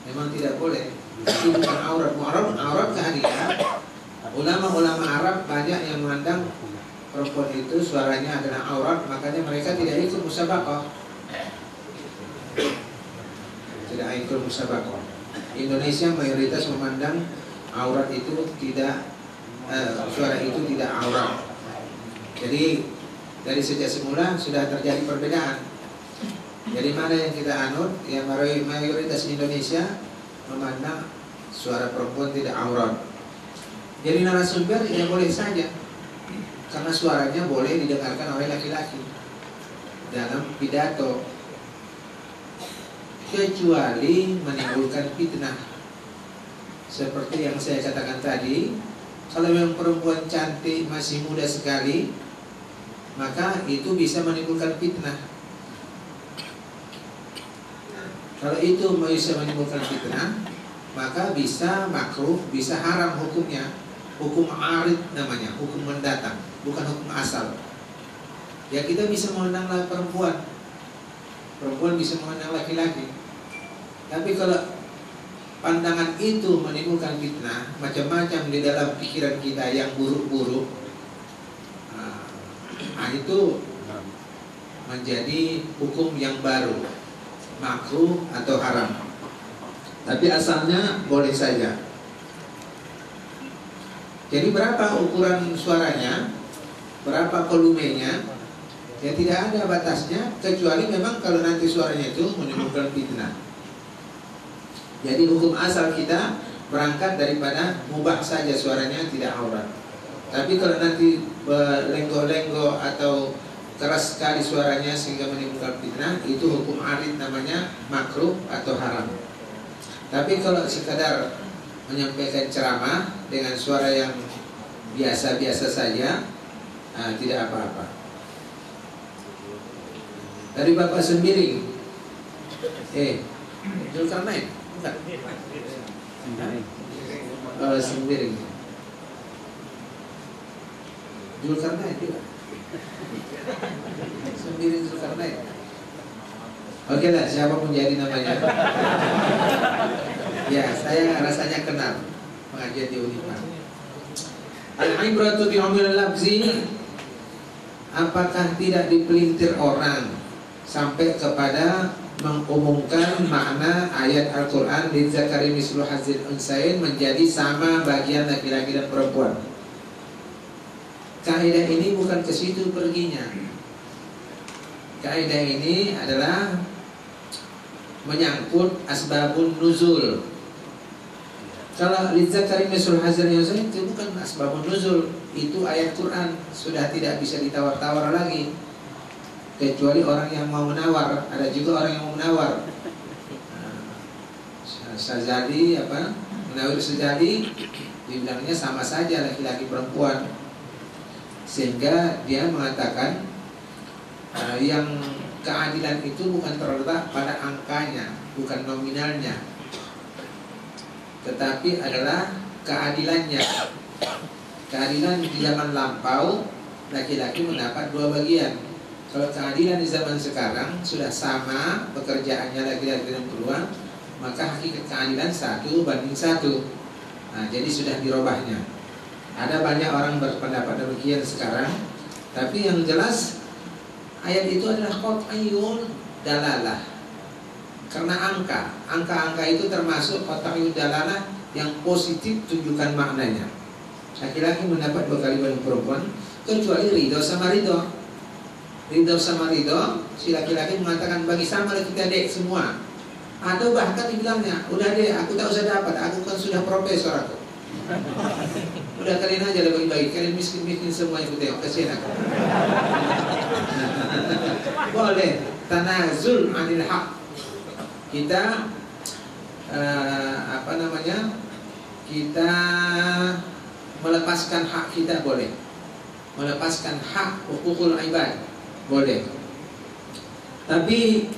Memang tidak boleh. Itu bukan aurat. Aurat kehadiran. Ulama-ulama Arab banyak yang memandang perempuan itu suaranya adalah aurat, makanya mereka tidak ikut musabaqah. Tidak ikut musabaqah. Indonesia mayoritas memandang aurat itu tidak, suara itu tidak aurat. Jadi dari sejak semula sudah terjadi perbedaan. Jadi mana yang kita anut? Yang mayoritas Indonesia memandang suara perempuan tidak aurat. Jadi narasumber ya boleh saja, karena suaranya boleh didengarkan oleh laki-laki dalam pidato, kecuali menimbulkan fitnah. Seperti yang saya katakan tadi, kalau yang perempuan cantik masih muda sekali, maka itu bisa menimbulkan fitnah. Kalau itu bisa menimbulkan fitnah, maka bisa makruh, bisa haram hukumnya. Hukum arid namanya, hukum mendatang, bukan hukum asal. Ya kita bisa memandang perempuan, perempuan bisa memandang laki-laki. Tapi kalau pandangan itu menimbulkan fitnah, macam-macam di dalam pikiran kita yang buruk-buruk, itu menjadi hukum yang baru, makruh atau haram. Tapi asalnya boleh saja. Jadi berapa ukuran suaranya, berapa volumenya, ya tidak ada batasnya, kecuali memang kalau nanti suaranya itu menimbulkan fitnah. Jadi hukum asal kita berangkat daripada mubah saja suaranya, tidak aurat. Tapi kalau nanti lengo-lengo atau keras sekali suaranya sehingga menimbulkan fitnah, itu hukum arid namanya, makruh atau haram. Tapi kalau sekadar menyampaikan ceramah dengan suara yang biasa-biasa saja, tidak apa-apa. Dari Bapak Sembiring, Zulkarnain, bukan? Sembiring, Zulkarnain juga. Sembiring Zulkarnain. Oke lah, siapapun jadi namanya. Ya, saya rasanya kenal pengajian di Unipar. Al-ibratu bi umumil lafzi, apakah tidak dipelintir orang sampai kepada mengumumkan makna ayat Al-Quran lidzakari mislu hadzil unsayain, menjadi sama bagian laki-laki dan perempuan. Kaidah ini bukan ke situ perginya. Kaidah ini adalah menyangkut asbabun nuzul. Kalau lidzakari mislu hadzil unsayain itu bukan asbabun nuzul, itu ayat Quran, sudah tidak bisa ditawar-tawar lagi. Kecuali orang yang mau menawar, ada juga orang yang mau menawar. Sajadi menawar Sajadi, dibilangnya sama saja laki-laki perempuan, sehingga dia mengatakan yang keadilan itu bukan terletak pada angkanya, bukan nominalnya, tetapi adalah keadilannya. Keadilan di zaman lampau, laki-laki mendapat 2 bagian. Kalau keadilan di zaman sekarang sudah sama pekerjaannya laki-laki dan perempuan, maka hakikat keadilan 1:1. Jadi sudah dirubahnya. Ada banyak orang berpendapat demikian sekarang, tapi yang jelas ayat itu adalah qat'iyun dalalah. Karena angka itu termasuk qat'iyun dalalah yang positif, tunjukkan maknanya. Laki-laki mendapat 2 kali banding perempuan, kecuali ridho sama ridho. Ridho sama ridho, si laki-laki mengatakan bagi sama kita dek semua. Atau bahkan dibilangnya, udah deh, aku tak usah dapat, aku kan sudah profesor aku. Udah kalian aja lah bagi-bagi, kalian miskin-miskin semua yang tengok, kasihan aku. Boleh, tanazul anil haq. Kita kita melepaskan hak kita boleh. Melepaskan hak hukukul ibad, boleh. Tapi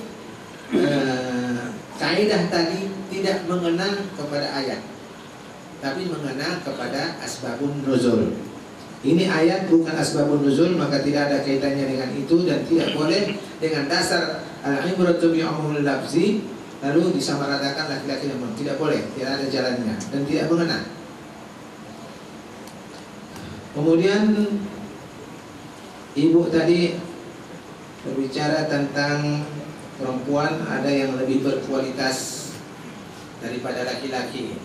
kaidah tadi tidak mengena kepada ayat, tapi mengena kepada asbabun nuzul. Ini ayat bukan asbabun nuzul, maka tidak ada kaitannya dengan itu dan tidak boleh dengan dasar al-ibratu bi umumil lafzi lalu disamaratakan laki-laki dan perempuan. Tidak boleh, tidak ada jalannya dan tidak mengena. Kemudian ibu tadi berbicara tentang perempuan ada yang lebih berkualitas daripada laki-laki.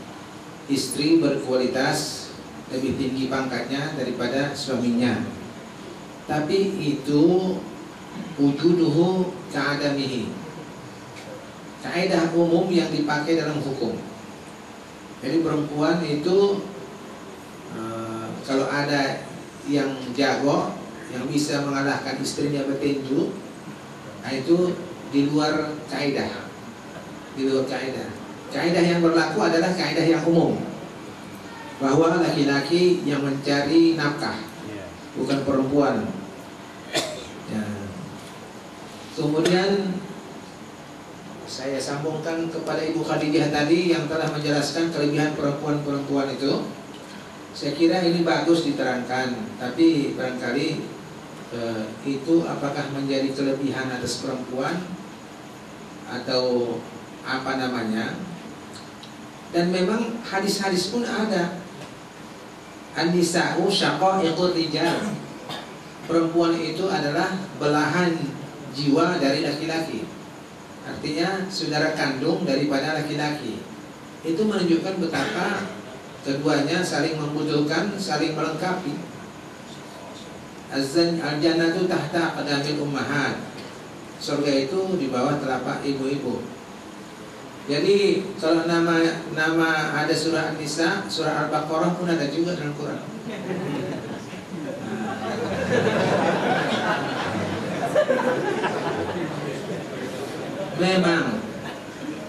Istri berkualitas lebih tinggi pangkatnya daripada suaminya. Tapi itu wujuduhu ka'adamihi. Kaidah umum yang dipakai dalam hukum. Jadi perempuan itu kalau ada yang jago, yang bisa mengalahkan istrinya bertinju, nah itu di luar kaidah. Di luar kaidah. Kaidah yang berlaku adalah kaidah yang umum, bahwa laki-laki yang mencari nafkah, bukan perempuan. Ya. Kemudian saya sambungkan kepada Ibu Khadijah tadi yang telah menjelaskan kelebihan perempuan-perempuan itu. Saya kira ini bagus diterangkan, tapi barangkali itu apakah menjadi kelebihan atas perempuan atau apa namanya? Dan memang hadis-hadis pun ada. An-nisa'u syaqa'iqur rijal. Perempuan itu adalah belahan jiwa dari laki-laki. Artinya saudara kandung daripada laki-laki. Itu menunjukkan betapa keduanya saling membutuhkan, saling melengkapi. Al-jannatu tahta aqdamil ummahat. Surga itu di bawah telapak ibu-ibu. Jadi kalau nama ada surah An-Nisa, surah Al-Baqarah pun ada juga dalam Quran. Memang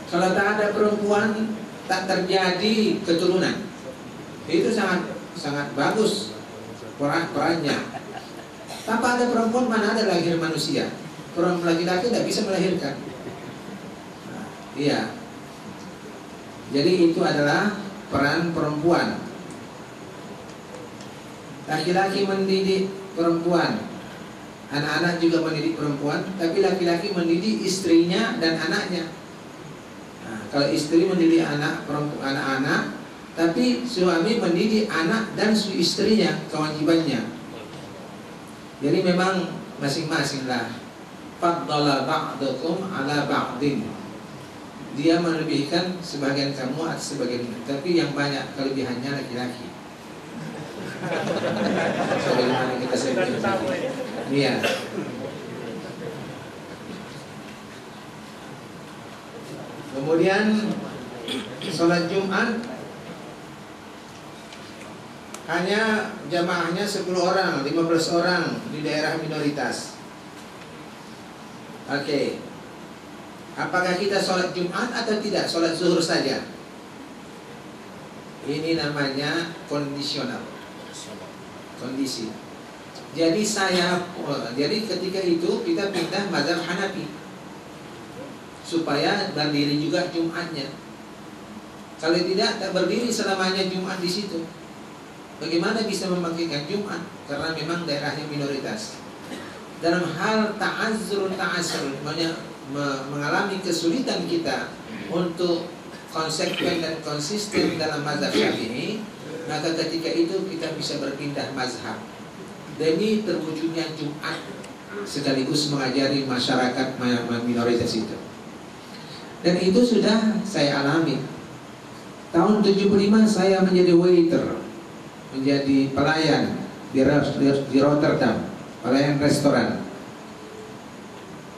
kalau tak ada perempuan tak terjadi keturunan. Itu sangat bagus perannya. Tanpa ada perempuan mana ada lahir manusia. Perempuan laki-laki tidak bisa melahirkan. Nah, iya. Jadi itu adalah peran perempuan. Laki-laki mendidik perempuan, anak-anak juga mendidik perempuan, tapi laki-laki mendidik istrinya dan anaknya. Nah, kalau istri mendidik anak-anak, tapi suami mendidik anak dan istrinya, kewajibannya. Jadi memang masing-masing lah. Faddala ba'dukum ala ba'din. Dia melebihkan sebagian kamu atas sebagian ini, tapi yang banyak kelebihannya laki-laki. Sebagaimana kita sebutkan tadi. Iya. Kemudian sholat Jumat hanya jamaahnya 10 orang, 15 orang di daerah minoritas. Oke. Apakah kita sholat Jumat atau tidak? Sholat zuhur saja. Ini namanya kondisional. Kondisi. Jadi ketika itu kita pindah mazhab Hanafi supaya berdiri juga Jumatnya. Kalau tidak, tak berdiri selamanya Jumat di situ. Bagaimana bisa membangkitkan Jumat? Karena memang daerahnya minoritas. Dalam hal ta'azzur, mengalami kesulitan kita untuk konsekuen dan konsisten dalam mazhab Syafi'i, maka ketika itu kita bisa berpindah mazhab demi terwujudnya Jumat sekaligus mengajari masyarakat minoritas itu. Dan itu sudah saya alami. Tahun 75 saya menjadi waiter, menjadi pelayan di Rotterdam, pelayan restoran.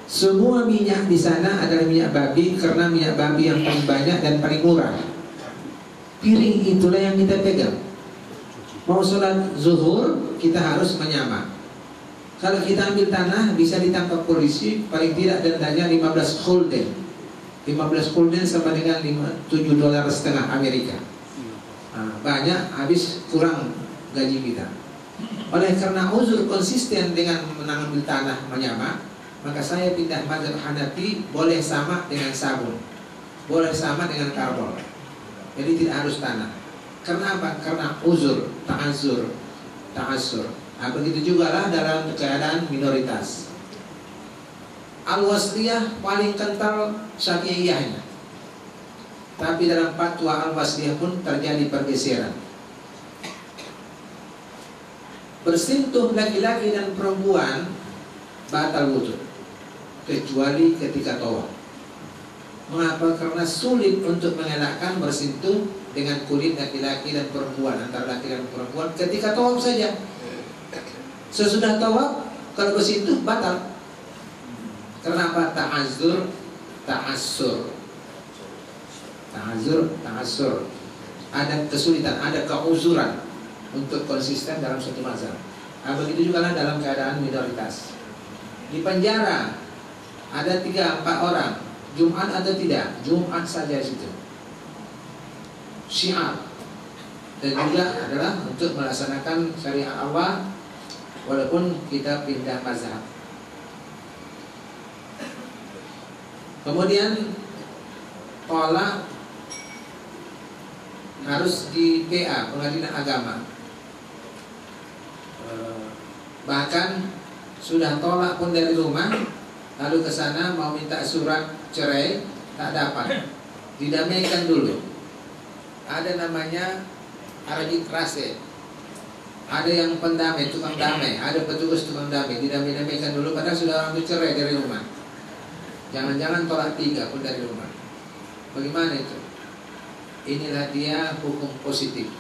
Semua minyak di sana adalah minyak babi, karena minyak babi yang paling banyak dan paling murah. Piring itulah yang kita pegang. Mau sholat zuhur kita harus menyamar. Kalau kita ambil tanah bisa ditangkap polisi, paling tidak dendanya 15 gulden. 15 gulden sama dengan $7.5 Amerika. Nah, banyak, habis kurang gaji kita. Oleh karena uzur konsisten dengan mengambil tanah menyama, maka saya pindah mazhab Hanafi, boleh sama dengan sabun, boleh sama dengan karbol. Jadi tidak harus tanah. Karena apa? Karena uzur, ta'azur. Nah, begitu juga lah dalam keadaan minoritas. Al-Wasliyah paling kental Syafi'iyahnya. Tapi dalam fatwa Al-Wasliyah pun terjadi pergeseran. Bersentuh laki-laki dan perempuan batal wudhu, kecuali ketika tawaf. Mengapa? Karena sulit untuk mengelakkan bersentuh dengan kulit laki-laki dan perempuan, antara laki dan perempuan ketika tawaf saja. Sesudah tawaf kalau bersentuh batal. Kenapa? Ta'azzur, ta'assur. Ada kesulitan, ada keuzuran untuk konsisten dalam suatu mazhab. Nah, begitu juga dalam keadaan minoritas. Di penjara ada 3-4 orang, Jumat ada tidak? Jumat saja situ. Syiar. Dan juga adalah untuk melaksanakan syariat Allah walaupun kita pindah mazhab. Kemudian tolak harus di PA, Pengadilan Agama. Bahkan sudah tolak pun dari rumah, lalu ke sana mau minta surat cerai, tak dapat. Didamaikan dulu. Ada namanya arbitrase. Ada yang pendamai, tukang damai, ada petugas tukang damai, didamai-damaikan dulu padahal sudah orang itu cerai dari rumah. Jangan-jangan tolak 3 pun dari rumah. Bagaimana itu? Inilah dia hukum positif.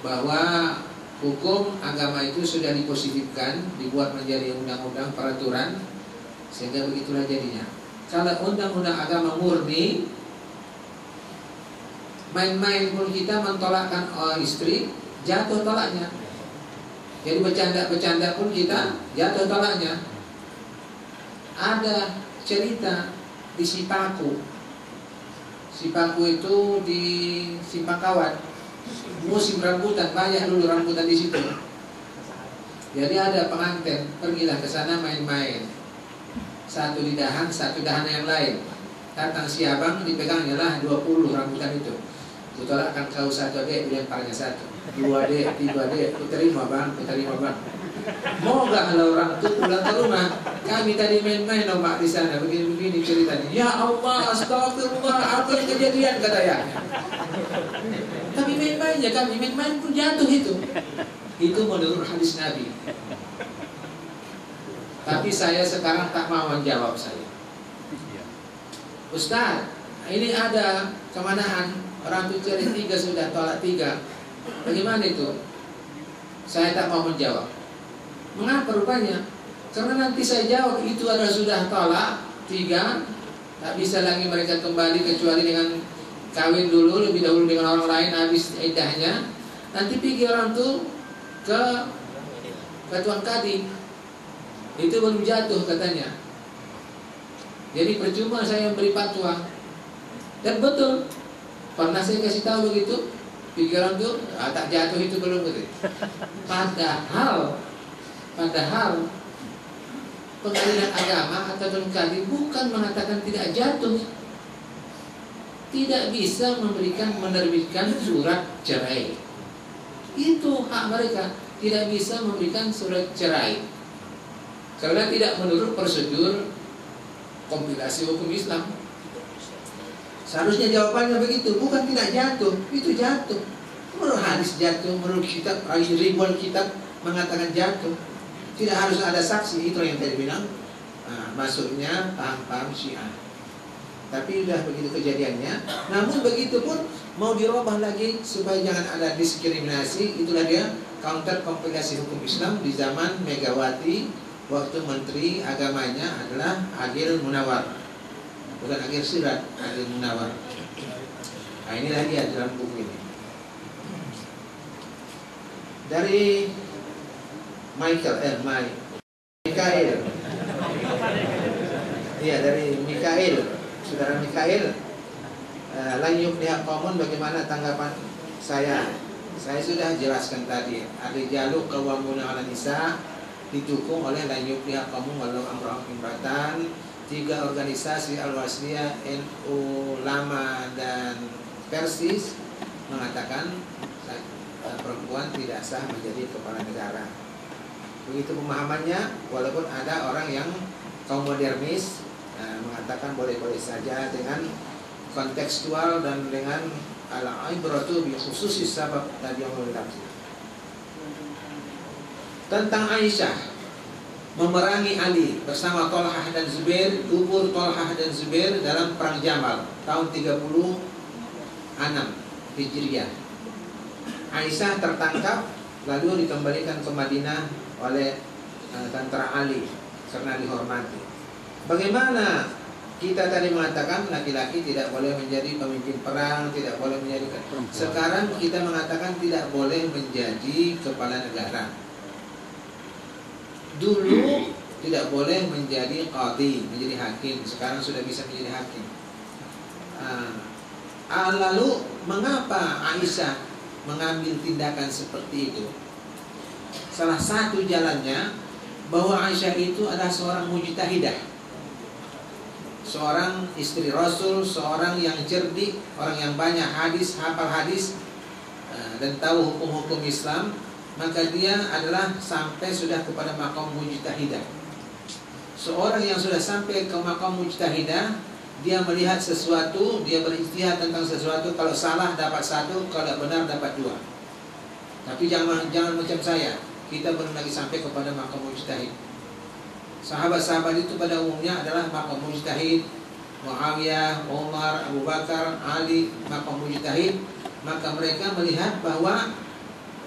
Bahwa hukum agama itu sudah dipositifkan, dibuat menjadi undang-undang peraturan, sehingga begitulah jadinya. Kalau undang-undang agama murni, main-main pun kita mentolakkan istri, jatuh tolaknya. Jadi bercanda-bercanda pun kita jatuh tolaknya. Ada cerita di Sipaku. Sipaku itu di Simpangkawat. Musim rambutan, banyak dulu rambutan di situ. Jadi ada pengantin, pergilah ke sana main-main. Satu di dahan, satu dahan yang lain. Datang si abang, dipegangnya lah 20 rambutan itu. Kutolakkan kau 1 dek, dilemparnya 1. 2 dek, 3 dek, kuterima bang. Mau gak kalau orang itu pulang ke rumah? Kami tadi main-main loh Pak di sana, begini-begini ceritanya. Ya Allah, astagfirullah, apa yang kejadian katanya. Tapi main-mainnya kami, main-main pun jatuh itu. Itu menurut hadis Nabi. Tapi saya sekarang tak mau menjawab saya. Ustaz, ini ada kemanaan orang itu cari 3 sudah tolak 3. Bagaimana itu? Saya tak mau menjawab. Mengapa rupanya? Karena nanti saya jawab itu adalah sudah tolak 3, tak bisa lagi mereka kembali kecuali dengan kawin dulu lebih dahulu dengan orang lain habis iddahnya. Nanti pergi orang tuh ke Tuan Kadi, itu belum jatuh katanya. Jadi percuma saya beri fatwa. Dan betul, pernah saya kasih tahu begitu, pikiran tuh tak jatuh itu belum gitu. Padahal Pengadilan Agama atau Tuan Kadi bukan mengatakan tidak jatuh, tidak bisa menerbitkan surat cerai. Itu hak mereka, tidak bisa memberikan surat cerai karena tidak menurut prosedur kompilasi hukum Islam. Seharusnya jawabannya begitu, bukan tidak jatuh, itu jatuh. Menurut hadis jatuh, menurut kitab, ribuan kitab mengatakan jatuh. Tidak harus ada saksi, itu yang tadi bilang. Nah, maksudnya paham-paham Syiah. Tapi sudah begitu kejadiannya. Namun begitu pun mau dirubah lagi supaya jangan ada diskriminasi. Itulah dia counter kompilasi hukum Islam di zaman Megawati, waktu Menteri Agamanya adalah Agil Munawar, bukan Agil Sirat, Agil Munawar. Nah, inilah dia dalam buku ini. Dari Mikael. Iya, dari Mikael. Saudara Mikael, lan yukniha qaumun, bagaimana tanggapan saya Saya sudah jelaskan tadi, ada jaluk qawwamuna 'alan nisa didukung oleh la yufliha qaumun walau amra'un imratan. 3 organisasi Al-Wasliyah, NU, Lama dan Persis mengatakan perempuan tidak sah menjadi kepala negara. Begitu pemahamannya, walaupun ada orang yang kaum modernis mengatakan boleh-boleh saja dengan kontekstual dan dengan al-ibratu bi khususis sabab tadi yang lafzi. Tentang Aisyah memerangi Ali bersama Thalhah dan Zubair, gugur Thalhah dan Zubair dalam perang Jamal tahun 36 Hijriah. Aisyah tertangkap lalu dikembalikan ke Madinah oleh tentara Ali karena dihormati. Bagaimana kita tadi mengatakan laki-laki tidak boleh menjadi pemimpin perang, tidak boleh menjadi. Sekarang kita mengatakan tidak boleh menjadi kepala negara. Dulu tidak boleh menjadi qadhi, menjadi hakim. Sekarang sudah bisa menjadi hakim. Lalu mengapa Aisyah mengambil tindakan seperti itu? Salah satu jalannya bahwa Aisyah itu adalah seorang mujtahidah, seorang istri Rasul, seorang yang cerdik, orang yang banyak hadis, hafal hadis, dan tahu hukum-hukum Islam. Maka dia adalah sampai sudah kepada maqam mujtahidah. Seorang yang sudah sampai ke maqam mujtahidah, dia melihat sesuatu, dia berijtihad tentang sesuatu. Kalau salah dapat 1, kalau benar dapat 2. Tapi jangan macam saya, kita belum lagi sampai kepada maqam mujtahid. Sahabat-sahabat itu pada umumnya adalah maqam mujtahid. Muawiyah, Umar, Abu Bakar, Ali, maqam mujtahid. Maka mereka melihat bahwa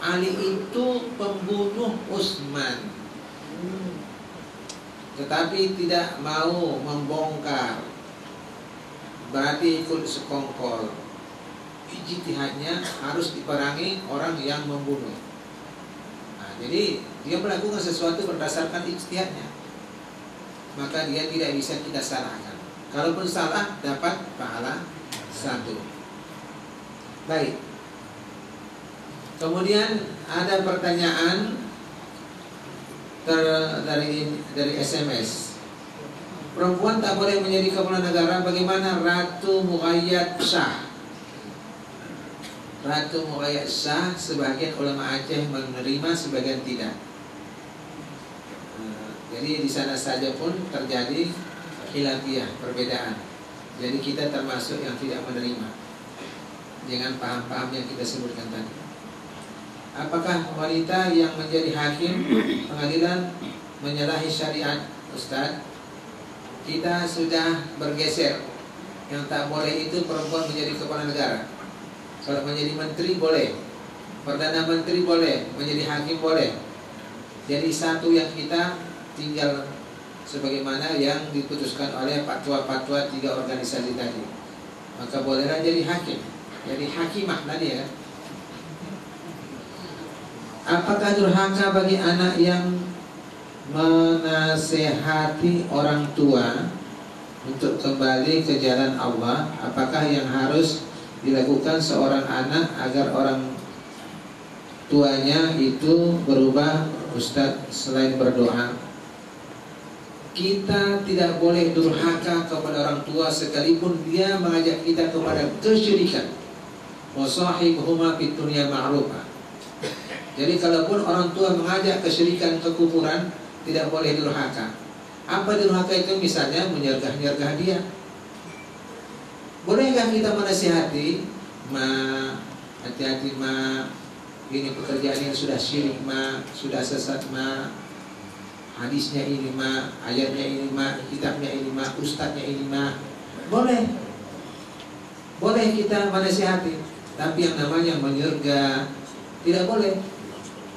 Ali itu pembunuh Utsman, tetapi tidak mau membongkar, berarti ikut sekongkol. Ijtihadnya harus diperangi orang yang membunuh. Jadi dia melakukan sesuatu berdasarkan ijtihadnya, maka dia tidak bisa kita salahkan. Kalaupun salah dapat pahala 1. Baik. Kemudian ada pertanyaan dari SMS. Perempuan tak boleh menjadi kepala negara. Bagaimana Ratu Muqayyad Shah? Ratu Muqayyad Shah sebagian ulama Aceh menerima, sebagian tidak. Jadi di sana saja pun terjadi khilafiyah, perbedaan. Jadi kita termasuk yang tidak menerima dengan paham-paham yang kita sebutkan tadi. Apakah wanita yang menjadi hakim pengadilan menyalahi syariat? Ustaz, kita sudah bergeser. Yang tak boleh itu perempuan menjadi kepala negara. Kalau menjadi menteri boleh, perdana menteri boleh, menjadi hakim boleh. Jadi satu yang kita tinggal sebagaimana yang diputuskan oleh fatwa-fatwa 3 organisasi tadi. Maka bolehlah jadi hakim, jadi hakimah tadi ya. Apakah durhaka bagi anak yang menasehati orang tua untuk kembali ke jalan Allah? Apakah yang harus dilakukan seorang anak agar orang tuanya itu berubah, Ustaz, selain berdoa? Kita tidak boleh durhaka kepada orang tua sekalipun dia mengajak kita kepada kesyirikan. Wa sahibuhuma fid dunya ma'rufah. Jadi kalaupun orang tua mengajak kesyirikan, kekufuran, tidak boleh durhaka. Apa durhaka itu? Misalnya menyergah-nyergah dia. Bolehkah kita menasihati? Ma, hati-hati ma, ini pekerjaan yang sudah syirik ma, sudah sesat ma, hadisnya ini ma, ayatnya ini ma, kitabnya ini ma, ustadznya ini ma. Boleh. Boleh kita menasihati. Tapi yang namanya menyergah tidak boleh.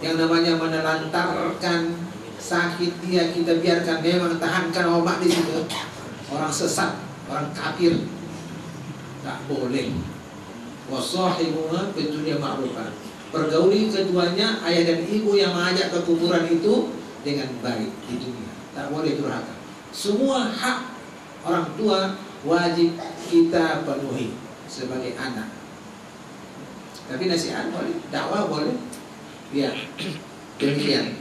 Yang namanya menelantarkan sakit dia, kita biarkan, memang tahankan obat di situ. Orang sesat, orang kafir, tak boleh. Wasahibuhuma fid dunya ma'rufah. Pergauli keduanya, ayah dan ibu yang mengajak ke kuburan itu dengan baik di dunia. Tak boleh durhaka. Semua hak orang tua wajib kita penuhi sebagai anak. Tapi nasihat boleh, dakwah boleh. Ya, demikian.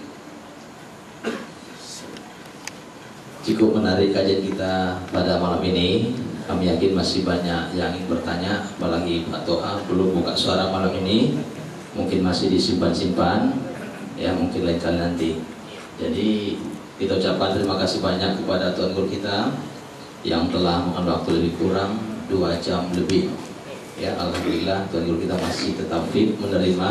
Cukup menarik kajian kita pada malam ini. Kami yakin masih banyak yang ingin bertanya, apalagi Pak Toha belum buka suara malam ini. Mungkin masih disimpan-simpan, ya mungkin lain kali nanti. Jadi kita ucapkan terima kasih banyak kepada Tuan Guru kita yang telah makan waktu lebih kurang 2 jam lebih. Ya, alhamdulillah Tuan Guru kita masih tetap fit menerima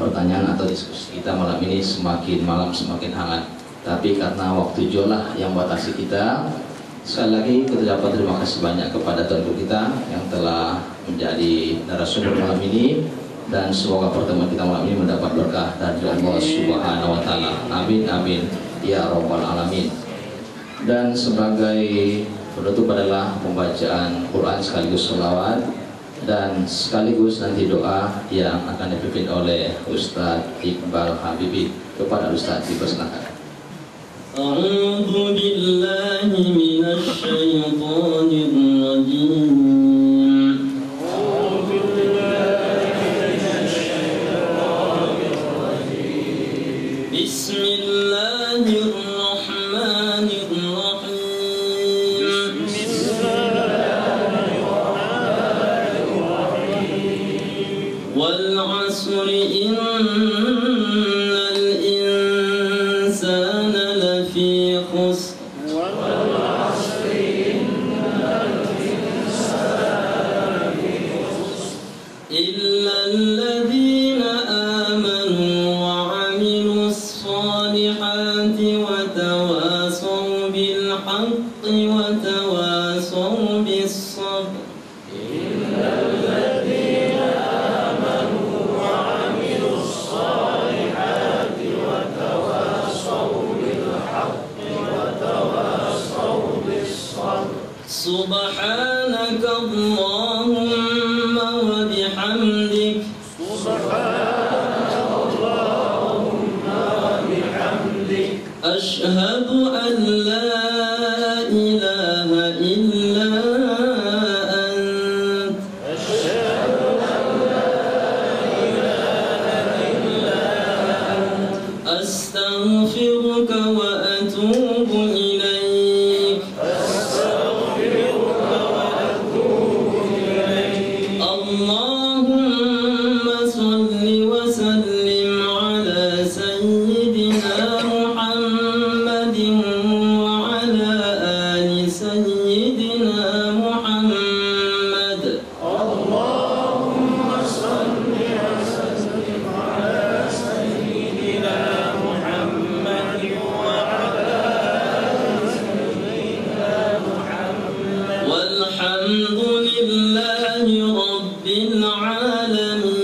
pertanyaan atau diskusi kita malam ini. Semakin malam semakin hangat. Tapi karena waktu jolah yang batasi kita, sekali lagi kita ucapkan terima kasih banyak kepada Tuan Guru kita yang telah menjadi narasumber malam ini, dan semoga pertemuan kita malam ini mendapat berkah dari Allah Subhanahu wa taala. Amin amin ya rabbal alamin. Dan sebagai penutup adalah pembacaan Quran sekaligus sholawat dan sekaligus nanti doa yang akan dipimpin oleh Ustadz Iqbal Habibi. Kepada Ustadz dipersilakan. أعوذ بالله من الشيطان الرجيم بسم الله الرحمن الرحيم والعصر إن الإنسان لفي خسر إلا الذين آمنوا وعملوا الصالحات وتواصوا بالحق وتواصوا بالصبر سبحانك اللهم وبحمدك أشهد أن لا إله إلا أنت أستغفرك وأتوب إليك اللهم صل وسلم على سيدنا محمد وعلى آل سيدنا محمد والحمد لله رب العالمين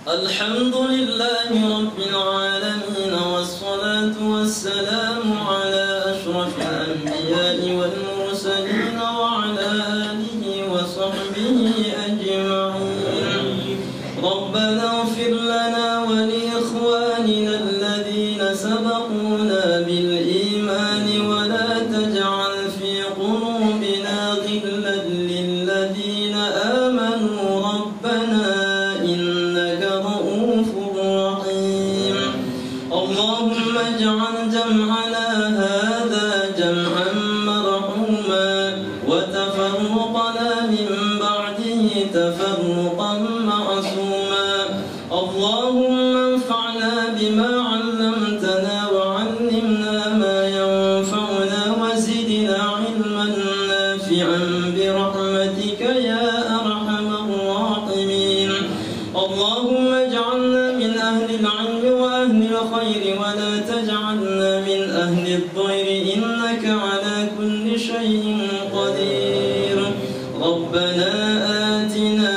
الحمد لله رب العالمين والصلاة والسلام على أشرف الأنبياء والمرسلين وعلى آله وصحبه أجمعين ربنا اغفر لنا ولإخواننا الذين سبقونا بالإيمان ولا تجعل في قلوبنا غلا للذين آمنوا ربنا إنك رؤوف رحيم اللهم اجعل جمعنا هذا جمعا مرحوما وتفرقنا من بعده تفرقا معصوما اللهم انفعنا بما علمتنا وعلمنا ما ينفعنا وزدنا علما نافعا برحمتك يا أرحم الراحمين اللهم اجعلنا من أهل العلم وأهل الخير ولا تجعلنا من أهل الضير إنك على كل شيء قدير ربنا آتنا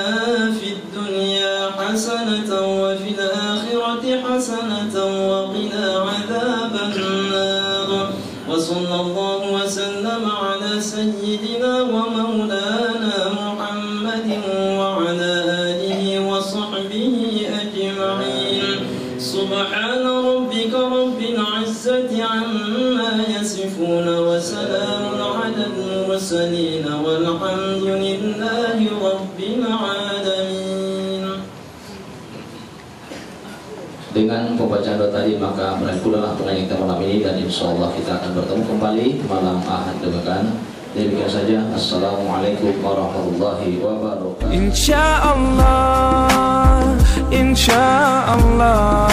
في الدنيا حسنة وفي الآخرة حسنة وقنا عذاب النار وصلى الله وسلم على سيدنا ومولانا محمد وعلى آله وصحبه أجمعين سبحان ربك رب العزة عما يصفون وسلام bacaan doa tadi, maka berakhir pula pengajian kita malam ini, dan insya Allah kita akan bertemu kembali malam Ahad depan. Demikian saja. Assalamualaikum warahmatullahi wabarakatuh. Insyaallah, insyaallah.